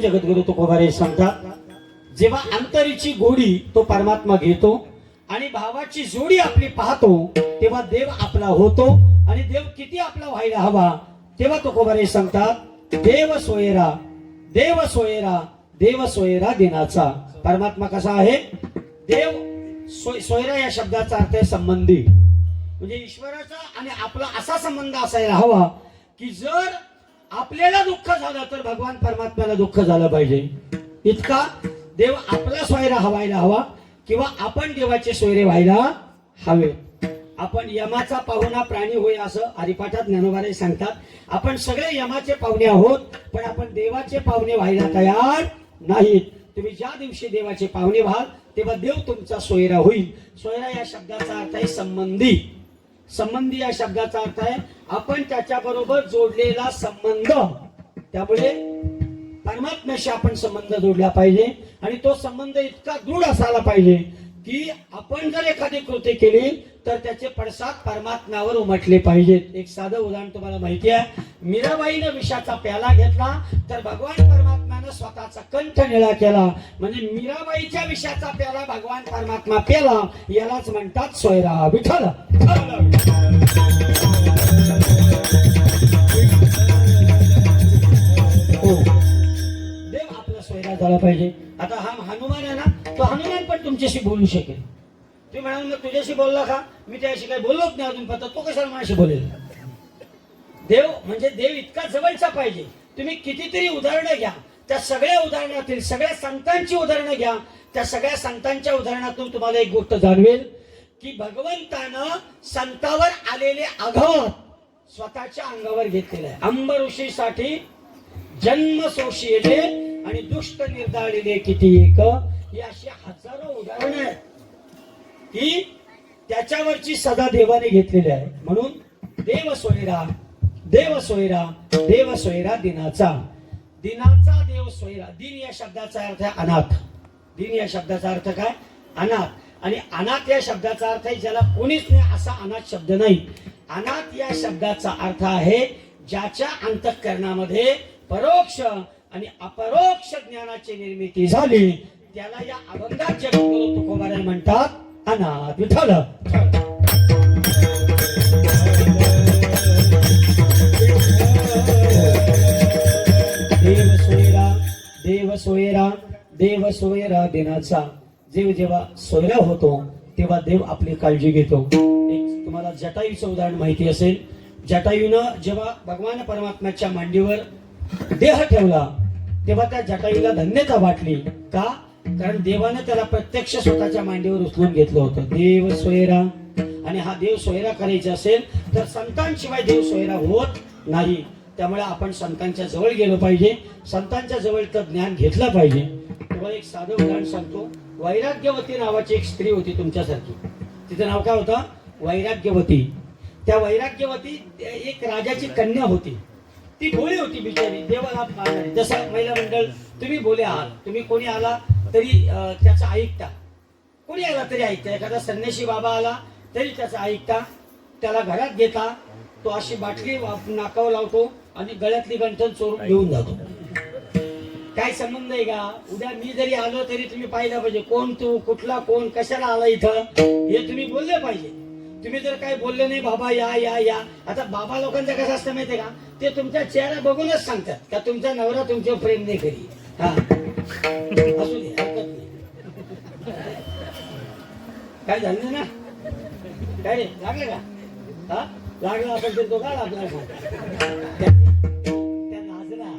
[SPEAKER 1] जगद्गुरु तुकोबारे सांगतात जेव्हा अंतरीची गोडी तो परमात्मा घेतो आणि भावाची जोडी आपली पाहतो तेव्हा देव आपला होतो. आणि देव किती आपला व्हायला हवा तेव्हा तुकोबारे सांगतात देव सोयरा, देव सोयरा, देव सोयरा दिनाचा. परमात्मा कसा आहे, देव सोयरा या शब्दाचा अर्थ आहे संबंधी. म्हणजे ईश्वराचा आणि आपला असा संबंध असायला हवा की जर आपल्याला दुःख झालं तर भगवान परमात्म्याला दुःख झालं पाहिजे. इतका देव आपला सोयरा व्हायला हवा किंवा आपण देवाचे सोयरे व्हायला हवे. आपण यमाचा पाहुणा प्राणी होय असं हरिपाठात ज्ञानोबारे सांगतात. आपण सगळे यमाचे पाहुणे आहोत पण आपण देवाचे पाहुणे व्हायला तयार नाहीत. तुम्ही ज्या दिवशी देवाचे पाहुणे व्हाल तेव्हा देव तुमचा सोयरा होईल. सोयरा या शब्दाचा अर्थ आहे संबंधी. संबंधी या शब्दाचा अर्थ आहे आपण त्याच्याबरोबर जोडलेला संबंध. त्यामुळे परमात्म्याशी आपण संबंध जोडला पाहिजे आणि तो संबंध इतका दृढ असायला पाहिजे की आपण जर एखादी कृती केली तर त्याचे पडसाद परमात्म्यावर उमटले पाहिजेत. एक साधं उदाहरण तुम्हाला माहिती आहे, मीराबाईनं विषाचा प्याला घेतला तर भगवान परमात्म्यानं स्वतःचा कंठ निळा केला. म्हणजे मीराबाईच्या विषाचा प्याला भगवान परमात्मा पेला, यालाच म्हणतात सोयरा विठ्ठल. हो, देव आपला सोयरा झाला पाहिजे. आता हा हनुमान आहे ना, तो हनुमान पण तुमच्याशी बोलू शकेल. तुम्ही म्हणाल मग तुझ्याशी बोलला का, मी त्याशी काही बोललोच नाही अजून पता, तो कशाला माझ्याशी बोलेल. देव म्हणजे देव इतका जवळचा पाहिजे. तुम्ही कितीतरी उदाहरणं घ्या, त्या सगळ्या उदाहरणातील सगळ्या संतांची उदाहरणं घ्या, त्या सगळ्या संतांच्या उदाहरणातून तुम्हाला एक गोष्ट जाणवेल की भगवंतानं संतावर आलेले आघात स्वतःच्या अंगावर घेतलेला आहे. अंब ऋषीसाठी जन्म सोशिले आणि दुष्ट निर्दाळलेले किती एक, ही अशी हजारो उदाहरणं आहेत की त्याच्यावरची सदा देवाने घेतलेली आहे. म्हणून देव सोयरा, देव सोयरा, देव सोयरा दिनाचा. दिनाचा देव सोयरा. दिन या शब्दाचा अर्थ आहे अनाथ. दिन या शब्दाचा अर्थ काय, अनाथ. आणि अनाथ या शब्दाचा अर्थ आहे ज्याला कोणीच नाही असा अनाथ शब्द नाही. अनाथ या शब्दाचा अर्थ आहे ज्याच्या अंतःकरणामध्ये परोक्ष आणि अपरोक्ष ज्ञानाची निर्मिती झाली, त्याला या अभंगात जगद्गुरु तुकोबाराय म्हणतात अनाथ. विठ्ठल देव सोयरा, देव सोयरा, देव सोयरा दिनाचा. देव जेव्हा सोयरा होतो तेव्हा देव आपली काळजी घेतो. एक तुम्हाला जटायूचं उदाहरण माहिती असेल. जटायूनं जेव्हा भगवान परमात्म्याच्या मांडीवर देह ठेवला तेव्हा त्या जटायूला धन्यता वाटली. का? कारण देवानं त्याला प्रत्यक्ष स्वतःच्या मांडीवर उचलून घेतलं होतं. देव सोयरा. आणि हा देव सोयरा करायचा असेल तर संतांशिवाय देव सोयरा होत नाही. त्यामुळे आपण संतांच्या जवळ गेलो पाहिजे, संतांच्या जवळचं ज्ञान घेतलं पाहिजे. तुम्हाला एक साधं उदाहरण सांगतो. वैराग्यवती नावाची एक स्त्री होती तुमच्यासारखी. तिचं नाव काय होतं? वैराग्यवती. त्या वैराग्यवती एक राजाची कन्या होती. ती भोळी होती बिचारी, देवाला मानणारी. जसं महिला मंडळ तुम्ही भोले आहात, तुम्ही कोणी आला तरी त्याचं ऐकता, कोणी आला तरी ऐकता. एखादा संन्यासी बाबा आला तरी त्याचं ऐकता, त्याला घरात घेता, तो अशी बाटली नाकावर लावतो आणि गळ्यातली गंठण चोरून घेऊन जातो. काय संबंध आहे का? उद्या मी जरी आलो तरी तुम्ही पाहिलं पाहिजे कोण तू, कुठला कोण, कशाला आला इथं, हे तुम्ही बोलले पाहिजे. तुम्ही जर काही बोलले नाही बाबा या या या. आता बाबा लोकांचं कसं असतं माहितीये का, ते तुमच्या चेहरा बघूनच सांगतात का तुमचा नवरा तुमच्यावर प्रेम नाही करी. हा असू दे, हरकत नाही. काय झालं ना, काय रे लागलं का? हा लागला असेल तर तो का लागला? त्या नाजरा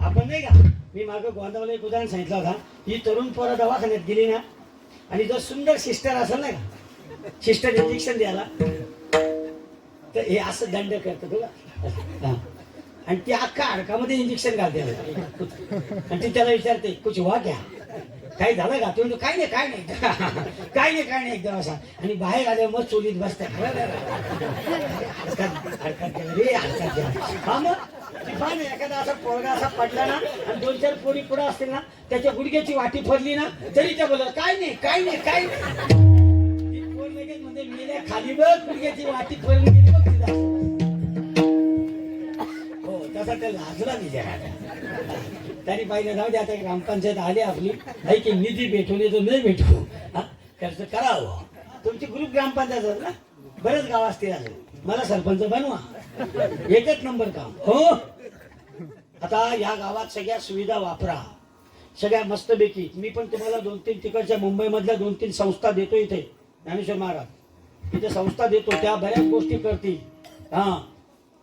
[SPEAKER 1] आपण नाही का, मी मागं गोंदावलं एक उदाहरण सांगितलं होता. ही तरुण पोरं दवाखान्यात गेली ना आणि जर सुंदर सिस्टर असेल ना का, सिस्टर इंजेक्शन द्यायला तर हे असं दंड करतं तुला. आणि ती अख्खा हाडकामध्ये इंजेक्शन घालते आणि ती त्याला विचारते कुछ हुआ क्या, काय झालं का? तुम्ही काय नाही काय नाही काय नाही काय नाही एकदम असा. आणि बाहेर आले मग चोलीत बसते. हा मग एखादा असा पोरगा असा पडला ना आणि 2-4 पोरी पुढे असतील ना, त्याच्या गुडघ्याची वाटी फरली ना तरी त्या बोलत काय नाही काय नाही काय नाही. मध्ये मेल्या खाली बघ गुडघ्याची वाटी फरून गेली बघ तिला. हो तसा त्या लाजला नाही. तरी पाहिजे जाऊ दे, आता ग्रामपंचायत आली आपली, आहे की निधी भेटवली तर नाही भेटू, खर्च करावं. तुमची ग्रुप ग्रामपंचायत ना, बरेच गाव असतील असेल, मला सरपंच बनवा, एकच नंबर काम. हो आता या गावात सगळ्या सुविधा वापरा, सगळ्या मस्तपैकी. मी पण तुम्हाला 2-3 तिकडच्या मुंबईमधल्या 2-3 संस्था देतो. इथे ज्ञानेश्वर महाराज इथे संस्था देतो, त्या बऱ्याच गोष्टी करतील. हा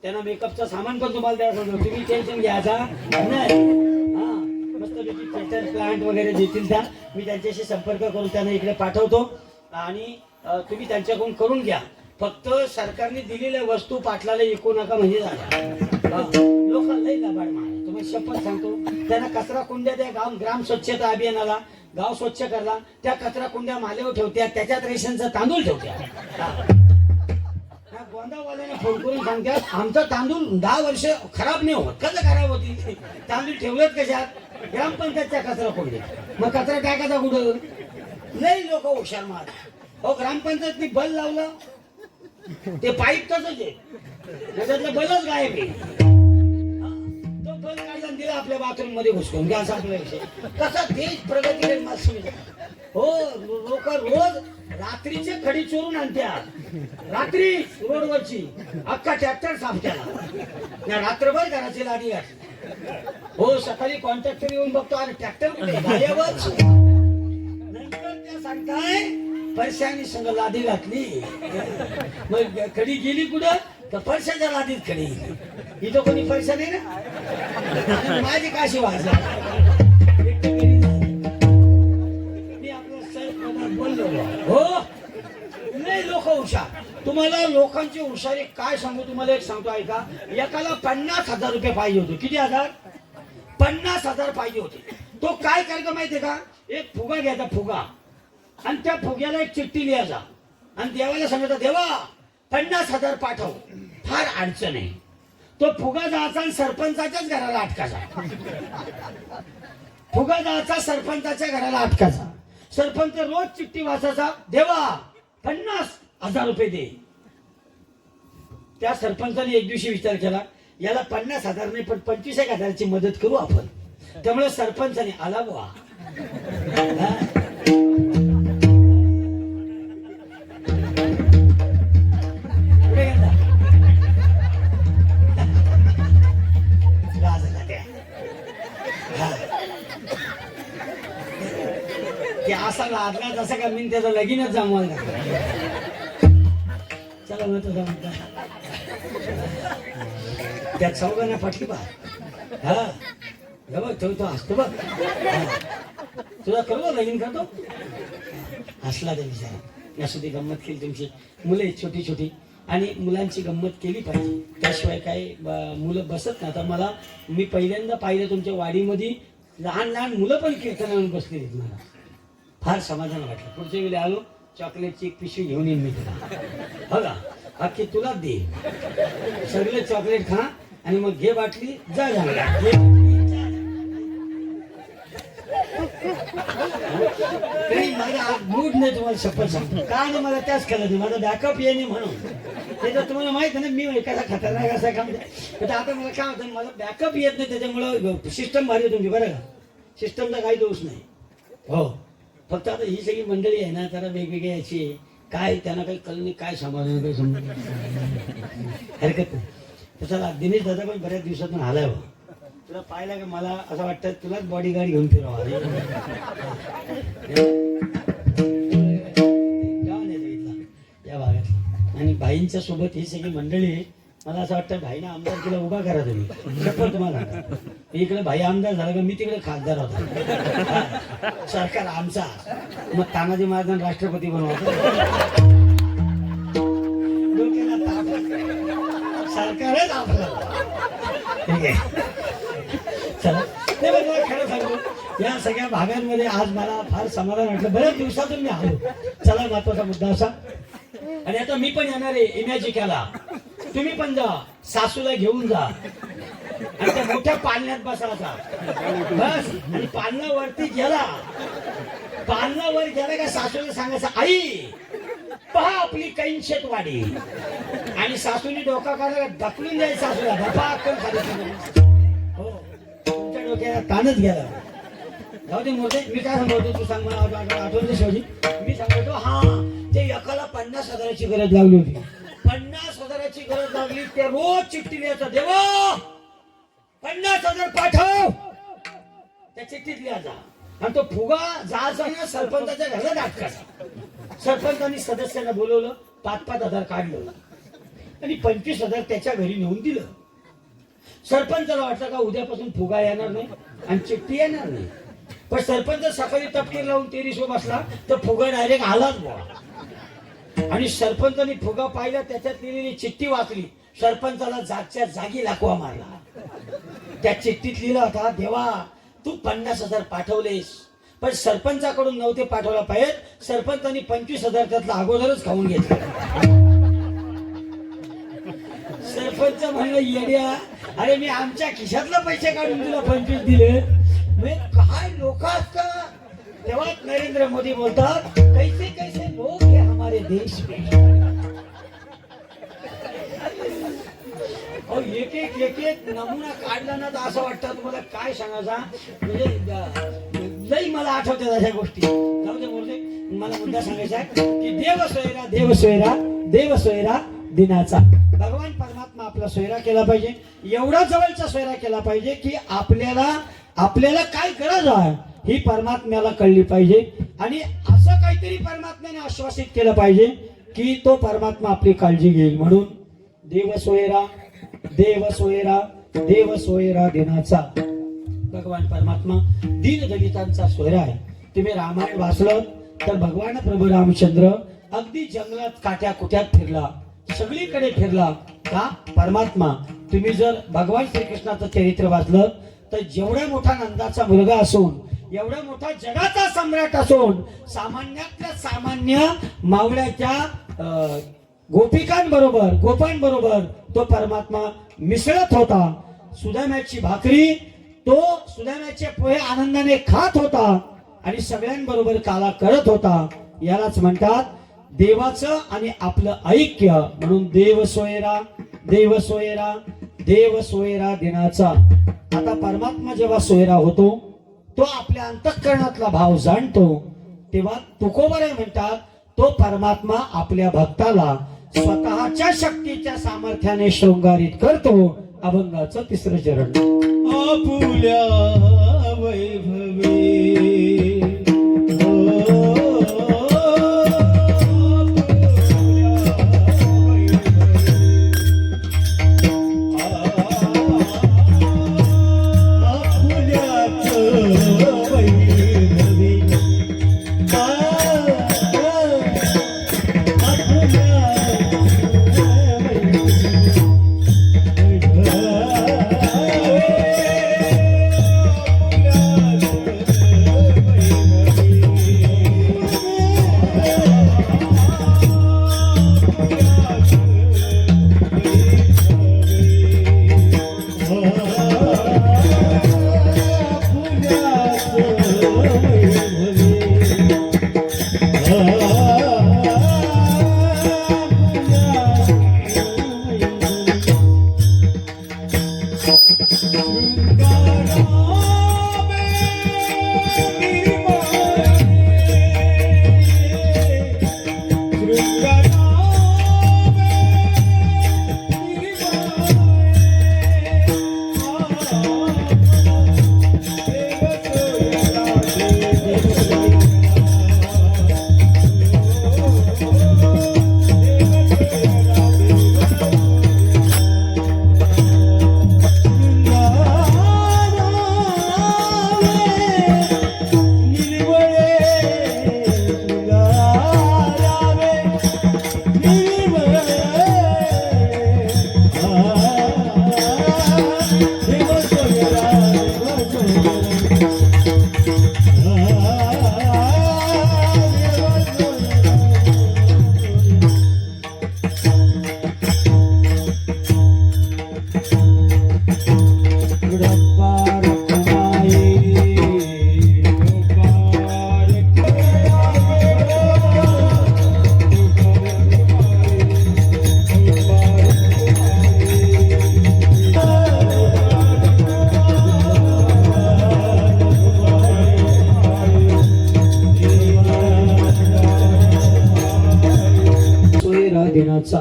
[SPEAKER 1] त्यांना मेकअपचं सामान पण तुम्हाला द्यायला सांगतो, तुम्ही टेन्शन घ्यायचा नाही. हा मस्तपैकी फिल्टर प्लांट वगैरे देतील त्या, मी त्यांच्याशी संपर्क करून त्यांना इकडे पाठवतो आणि तुम्ही त्यांच्याकडून करून घ्या. फक्त सरकारने दिलेल्या वस्तू पाटलाला विकू नका म्हणजे झालं. लोकांना लबाड मारा, तुम्हाला शपथ सांगतो. त्यांना कचरा कुंड्या द्या, ग्राम स्वच्छता अभियानाला गाव स्वच्छ करला, त्या कचरा कुंड्या मालेवर ठेवत्या, त्याच्यात रेशनचा तांदूळ ठेवत्या. गोंदावाल्याने फोन करून सांगतात आमचा तांदूळ 10 वर्ष खराब नाही होत. कसं खराब होती? तांदूळ ठेवलेत कशात? ग्रामपंचायतच्या कचरा पडले. मग कचरा टाकायचा कुठं? लई लोक हुशार मार. हो, ग्रामपंचायतनी बल लावलं ते पाईप तसंच आहे, त्याच्यातलं बलच गायब आहे. तो बल काढला दिला आपल्या बाथरूम मध्ये घुसकून गॅस आपल्या विषय. कसा देश प्रगतीकडे माल. हो, लोक रोज रात्रीचे खडी चोरून आणतात. रात्री रोडवरची अख्खा ट्रॅक्टर साफ केला. रात्रभर घराची लादी घातली. हो, सकाळी कॉन्ट्रॅक्टर येऊन बघतो अरे ट्रॅक्टर कुठे गाड्यावर. नंतर त्या सांगताय पैशानी संग लादी घातली. मग खडी गेली कुठं? तर पैशाच्या लादीत खडी. इथं कोणी पैसा नाही ना. माझी काशी वाजला. हो, नाही लोक हुशार. तुम्हाला लोकांची हुशारी काय सांगू? तुम्हाला एक सांगतो ऐका. एकाला 50,000 रुपये पाहिजे होते. किती हजार? 50,000 पाहिजे होते. तो काय करायचा माहितीये का? एक फुगा घ्यायचा, फुगा, आणि त्या फुग्याला एक चिठ्ठी लिहायचा आणि देवाला सांगायचा देवा 50,000 पाठव, फार अडचण आहे. तो फुगा जायचा आणि सरपंचाच्याच घराला अटकायचा. फुगा जायचा सरपंचाच्या घराला अटकायचा. सरपंच रोज चिठ्ठी वाचायचा देवा 50,000 रुपये दे. त्या सरपंचाने एक दिवशी विचार केला याला 50,000 नाही पण 25,000ची मदत करू आपण. त्यामुळे सरपंचाने आला बुवा. असा लादला जसा का मी त्याचा लगीनच जमवायला. चला म्हणतो जमता त्या चौघांना फाटली बा. हा बघ तो असतो बघ. तुला करू लगीन करतो हसला त्या विचारा. असू दे, गंमत केली तुमची. मुलं छोटी छोटी आणि मुलांची गंमत केली पाहिजे. त्याशिवाय काय मुलं बसत ना. तर मला मी पहिल्यांदा पाहिलं तुमच्या वाडीमध्ये लहान लहान मुलं पण कीर्तनावर बसलेली. मला फार समाधान वाटलं. पुढच्या वेळी आलो चॉकलेटची एक पिशवी घेऊन येईन मी तुला. बघा अख्खी तुला दे. सगळे चॉकलेट खा आणि मग घे बाटली जा. माझा आज मूड नाही तुम्हाला शपथ सांगतो. का नाही मला त्याच कळत नाही. माझा बॅकअप येणे म्हणून. ते तर तुम्हाला माहित आहे ना मी एखादा खतरनाक असा काम. तर आता मला काय होतं मला बॅकअप येत नाही. त्याच्यामुळं सिस्टम भारी तुमची. बरं का, सिस्टमचा काही दोष नाही. हो, फक्त आता ही सगळी मंडळी आहे ना जरा वेगवेगळी याची काय त्यांना काही कळलं नाही काय समाधान काही समजून हरकत नाही. तर चला दिनेश दादा पण बऱ्याच दिवसातून आलाय हो. तुला पाहिलं का मला असं वाटतं तुलाच बॉडीगार्ड घेऊन फिरावा. या भागात आणि भाईंच्या सोबत ही सगळी मंडळी आहे. मला असं वाटतं भाईना आमदार तिला उभा करा तुम्ही. शपथ तुम्हाला इकडे भाई आमदार झाला का मी तिकडे खासदार होता. सरकार आमचा. मग तानाजी महाराज राष्ट्रपती बनवायचं. सरकारच आपलं. ठीक आहे चला. ते मला खरं सांगू या सगळ्या भागांमध्ये आज मला फार समाधान वाटलं. बऱ्याच दिवसातून मी आलो. चला महत्वाचा मुद्दा असा. आणि आता मी पण येणार आहे इमॅजिकाला. तुम्ही पण जा. सासूला घेऊन जा आणि त्या मोठ्या पालण्यात बसायचा बस. आणि पालनावरती गेला. पालनावर गेला का सासूला सांगायचं आई पहा आपली कैंशेत वाडी. आणि सासूने डोका काढला ढकलून द्यायचं सासूला धपाकन खाली. हो, तुमच्या डोक्याला ताणच गेला. जाऊ दे मोठे. मी काय सांगतो तू सांग मला आठवण शेवटी. मी सांगतो हा ते एकाला 50,000ची गरज लागली होती. 50,000ची गरज लागली. ते रोज चिठ्ठी लिहायचा देवा 50,000 पाठव. त्या चिठ्ठीत लिहायचा आणि तो फुगा जायचा सरपंचाच्या घराला दाटकाचा. सरपंचांनी सदस्यांना बोलवलं 5,000 काढलं आणि 25,000 त्याच्या घरी नेऊन दिलं. सरपंचाला वाटलं का उद्यापासून फुगा येणार नाही आणि चिठ्ठी येणार नाही. पण सरपंच सकाळी तपकीर लावून तेरीसो बसला तर फुगा डायरेक्ट आलाच बुवा. आणि सरपंचांनी फुगा पाहिला त्याच्यात लिहिलेली चिठ्ठी वाचली. सरपंचाला जागच्या जागी लाकवा मारला. त्या चिठ्ठीत लिहिला होता देवा तू 50,000 पाठवलेस पण सरपंचाकडून नव्हते पाठवला पाहिजे. सरपंचांनी 25,000 त्यातला अगोदरच खाऊन घेतला. सरपंच म्हणलं येड्या, अरे मी आमच्या खिशातले पैसे काढून तुला 25 दिले. म्हणजे काय लोक असतात. तेव्हा नरेंद्र मोदी बोलतात कैसे कैसे लोग है हमारे देश में. अहो, एक एक नमुना काढला ना तर असं वाटतं तुम्हाला काय सांगायचा. म्हणजे लई मला आठवतात अशा गोष्टी. जाऊ दे बोलते. मला मुद्दा सांगायचा आहे की देव सोयरा दिनाचा. भगवान परमात्मा आपला सोयरा केला पाहिजे. एवढा जवळचा सोयरा केला पाहिजे की आपल्याला काय गरज आहे ही परमात्म्याला कळली पाहिजे. आणि असं काहीतरी परमात्म्याने आश्वासित केलं पाहिजे की तो परमात्मा आपली काळजी घेईल. म्हणून देव सोयरा दिनाचा. भगवान परमात्मा दीनदलितांचा सोयरा आहे. तुम्ही रामायण वाचलं तर भगवान प्रभू रामचंद्र अगदी जंगलात काट्या कुट्यात फिरला, सगळीकडे फिरला. का? परमात्मा. तुम्ही जर भगवान श्रीकृष्णाचं चरित्र वाचलं तर जेवढा मोठा नंदाचा मुलगा असून, एवढा मोठा जगाचा सम्राट असून, सामान्यातल्या सामान्य मावळ्याच्या गोपांबरोबर तो परमात्मा मिसळत होता. सुदाम्याची भाकरी तो सुदाम्याचे पोहे आनंदाने खात होता आणि सगळ्यांबरोबर काला करत होता. यालाच म्हणतात देवाचं आणि आपलं ऐक्य. म्हणून देव सोयरा दिनाचा. आता परमात्मा जेव्हा सोयरा होतो तो आपल्या अंतःकरणातला भाव जाणतो. तेव्हा तुकोबरे म्हणतात तो परमात्मा आपल्या भक्ताला स्वतःच्या शक्तीच्या सामर्थ्याने शृंगारित करतो. अभंगाचं 3रं चरण.
[SPEAKER 2] आपुल्या वैभवे
[SPEAKER 1] दिनाचा.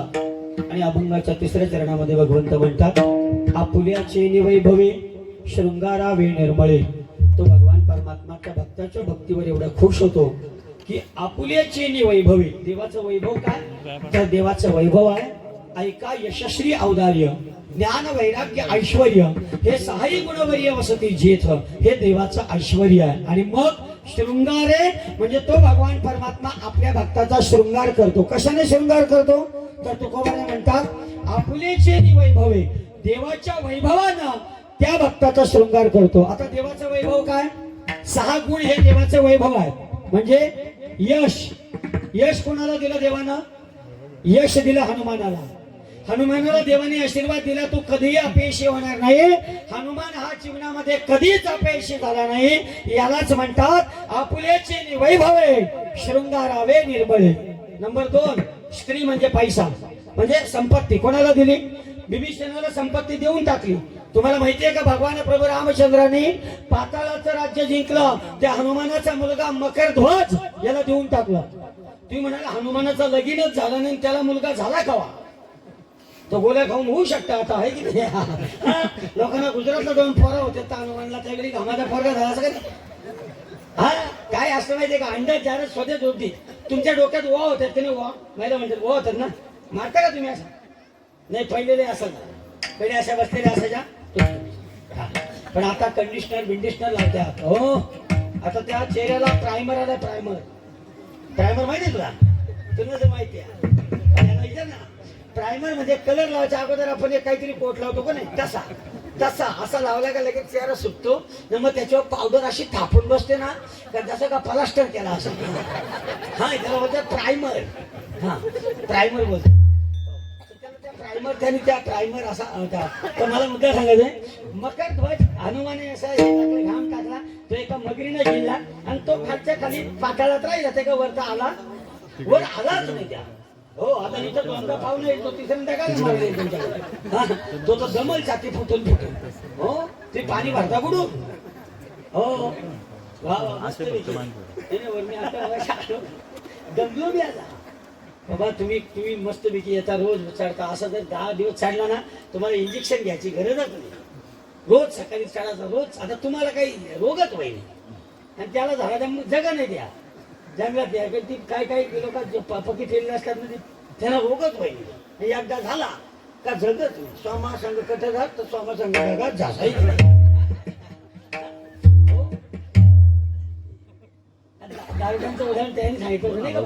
[SPEAKER 1] आणि अभंगाच्या 3ऱ्या चरणामध्ये भगवंत म्हणतात आपुल्याचे वैभवे शृंगारावे निर्मळे. तो भगवान परमात्माच्या भक्ताच्या भक्तीवर एवढा खुश होतो की आपुल्याचे वैभवे. देवाचं वैभव काय? तर देवाचं वैभव आहे ऐका यशस्वी औदार्य ज्ञान वैराग्य ऐश्वर्य हे 6 गुणवर्य वसती जेथ हे देवाचं ऐश्वर्य आहे. आणि मग शृंगारे म्हणजे तो भगवान परमात्मा आपल्या भक्ताचा शृंगार करतो. कशाने शृंगार करतो? तर तुकोबाने म्हणतात आपुलेचे वैभवे. देवाच्या वैभवानं त्या भक्ताचा शृंगार करतो. आता देवाचं वैभव काय? 6 गुण हे देवाचं वैभव आहे. म्हणजे यश कोणाला दिलं देवानं? यश दिलं हनुमानाला. हनुमानाला देवाने आशीर्वाद दिला, तू कधीही अपयशी होणार नाही. हनुमान हा जीवनामध्ये कधीच अपयशी झाला नाही. यालाच म्हणतात आपुलेचे वैभवे शृंगारावे निर्बळे. नंबर 2, स्त्री म्हणजे पैसा, म्हणजे संपत्ती. कोणाला दिली? बिभीषणाला संपत्ती देऊन टाकली. तुम्हाला माहितीये का, भगवान प्रभू रामचंद्राने पाताळाचं राज्य जिंकलं, त्या हनुमानाचा मुलगा मकरध्वज याला देऊन टाकलं. तुम्ही म्हणाला हनुमानाचा लगीनच झाला नाही, त्याला मुलगा झाला कवा? तो गोळ्या खाऊन होऊ शकता आता, आहे की नाही? लोकांना गुजरातला जाऊन पोरं होते, तर हनुमानला त्यावेळी घामाचा पोरगा झाला असं कधी? हा, काय असतं माहितीये का, अंडा चारच स्वतःच होती. तुमच्या डोक्यात वा होतात की नाही? वा महिला म्हणतात वा होतात ना, मारता का तुम्ही असं? नाही, पहिले असं पहिले अशा बसलेल्या असायच्या. पण आता कंडिशनर लावतात. हो, आता त्या चेहऱ्याला प्रायमर आला. प्रायमर माहिती तुला? तुला तर माहिती आहे ना. प्रायमर म्हणजे कलर लावायच्या अगोदर आपण एक काहीतरी कोट लावतो का नाही, तसा असा लावला का लगेच चेहरा सुकतो. मग त्याच्यावर पावडर अशी थापून बसते ना, का जसं का प्लास्टर केला असं. हा, त्याला बोलतात प्रायमर. हा, प्रायमर बोलतात. त्या प्रायमर असा होता. तर मला मुद्दा सांगायचंय, मकरध्वज हनुमाने असा घाम टाकला, तो एका मगरीने गिळला आणि तो खालच्या खाली पाताळात राहिला. ते का वरता आला? वर आलाच नाही त्या. हो, आता इथं दोनदा पाहुणे येतो, तिसऱ्यांदा काय मारले तुमच्याकडे? तो तर दमल छाती फुटून. हो, ते पाणी भरता कुठून? हो, वा मस्त. मी आता दमलो मी आता. बाबा तुम्ही मस्तपैकी येता, रोज चढता. असं जर 10 दिवस चढला ना, तुम्हाला इंजेक्शन घ्यायची गरजच नाही. रोज सकाळी चढायचा रोज. आता तुम्हाला काही रोगच होईल आणि त्याला झाला जगा नाही द्या, जंगलात द्या. ती काय लोक पकी फिरले असतात ना, त्याला रोगच होईल. एकदा झाला का जगत स्वामा संघ कट जात, तर स्वामा संघ जगात झासायच नाही. दारुड्यांचं उदाहरण त्यांनी सांगितलं होतं नाही का?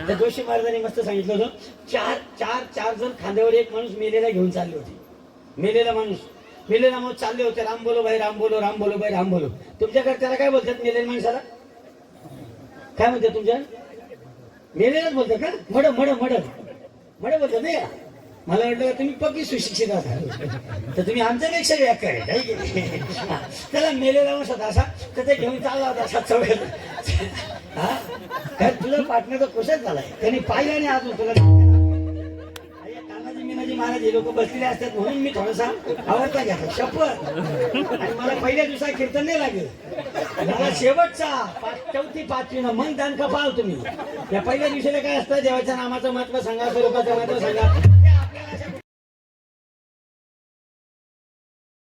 [SPEAKER 1] त्या जोशी महाराजांनी मस्त सांगितलं होतं. चार जण खांद्यावर एक माणूस मेलेला घेऊन चालले होते. मेलेला माणूस चालले होते. राम बोलो भाई, राम बोलो, राम बोलो भाई, राम बोलो. तुमच्याकडे त्याला काय बोलतात? मेलेल्या माणसाला काय म्हणतात तुमच्या? मेलेलाच बोलतात का? मड बोलतात नाही का? मला वाटलं तुम्ही पक्की सुशिक्षित असाल, तर तुम्ही आमच्यापेक्षा व्याख्या आहे. त्याला मेलेला माणूस होता असा, तर ते घेऊन चालला होता असा चौघ. हा, कारण तुझा पार्टनर तर कुशच झालाय, त्यांनी पाहिलं नाही अजून तुला. तानाजी मीनाजी महाराज हे लोक बसलेले असतात म्हणून मी थोडासा आवडता घ्यायचा शपथ. आणि मला पहिल्या दिवसा कीर्तन नाही लागेल, मला शेवटचा 4थी 5वी मन दान कपाल तुम्ही. या पहिल्या दिवशीला काय असतं? देवाच्या नामाचं महत्व सांगा, स्वरूपाचं महत्व सांगा.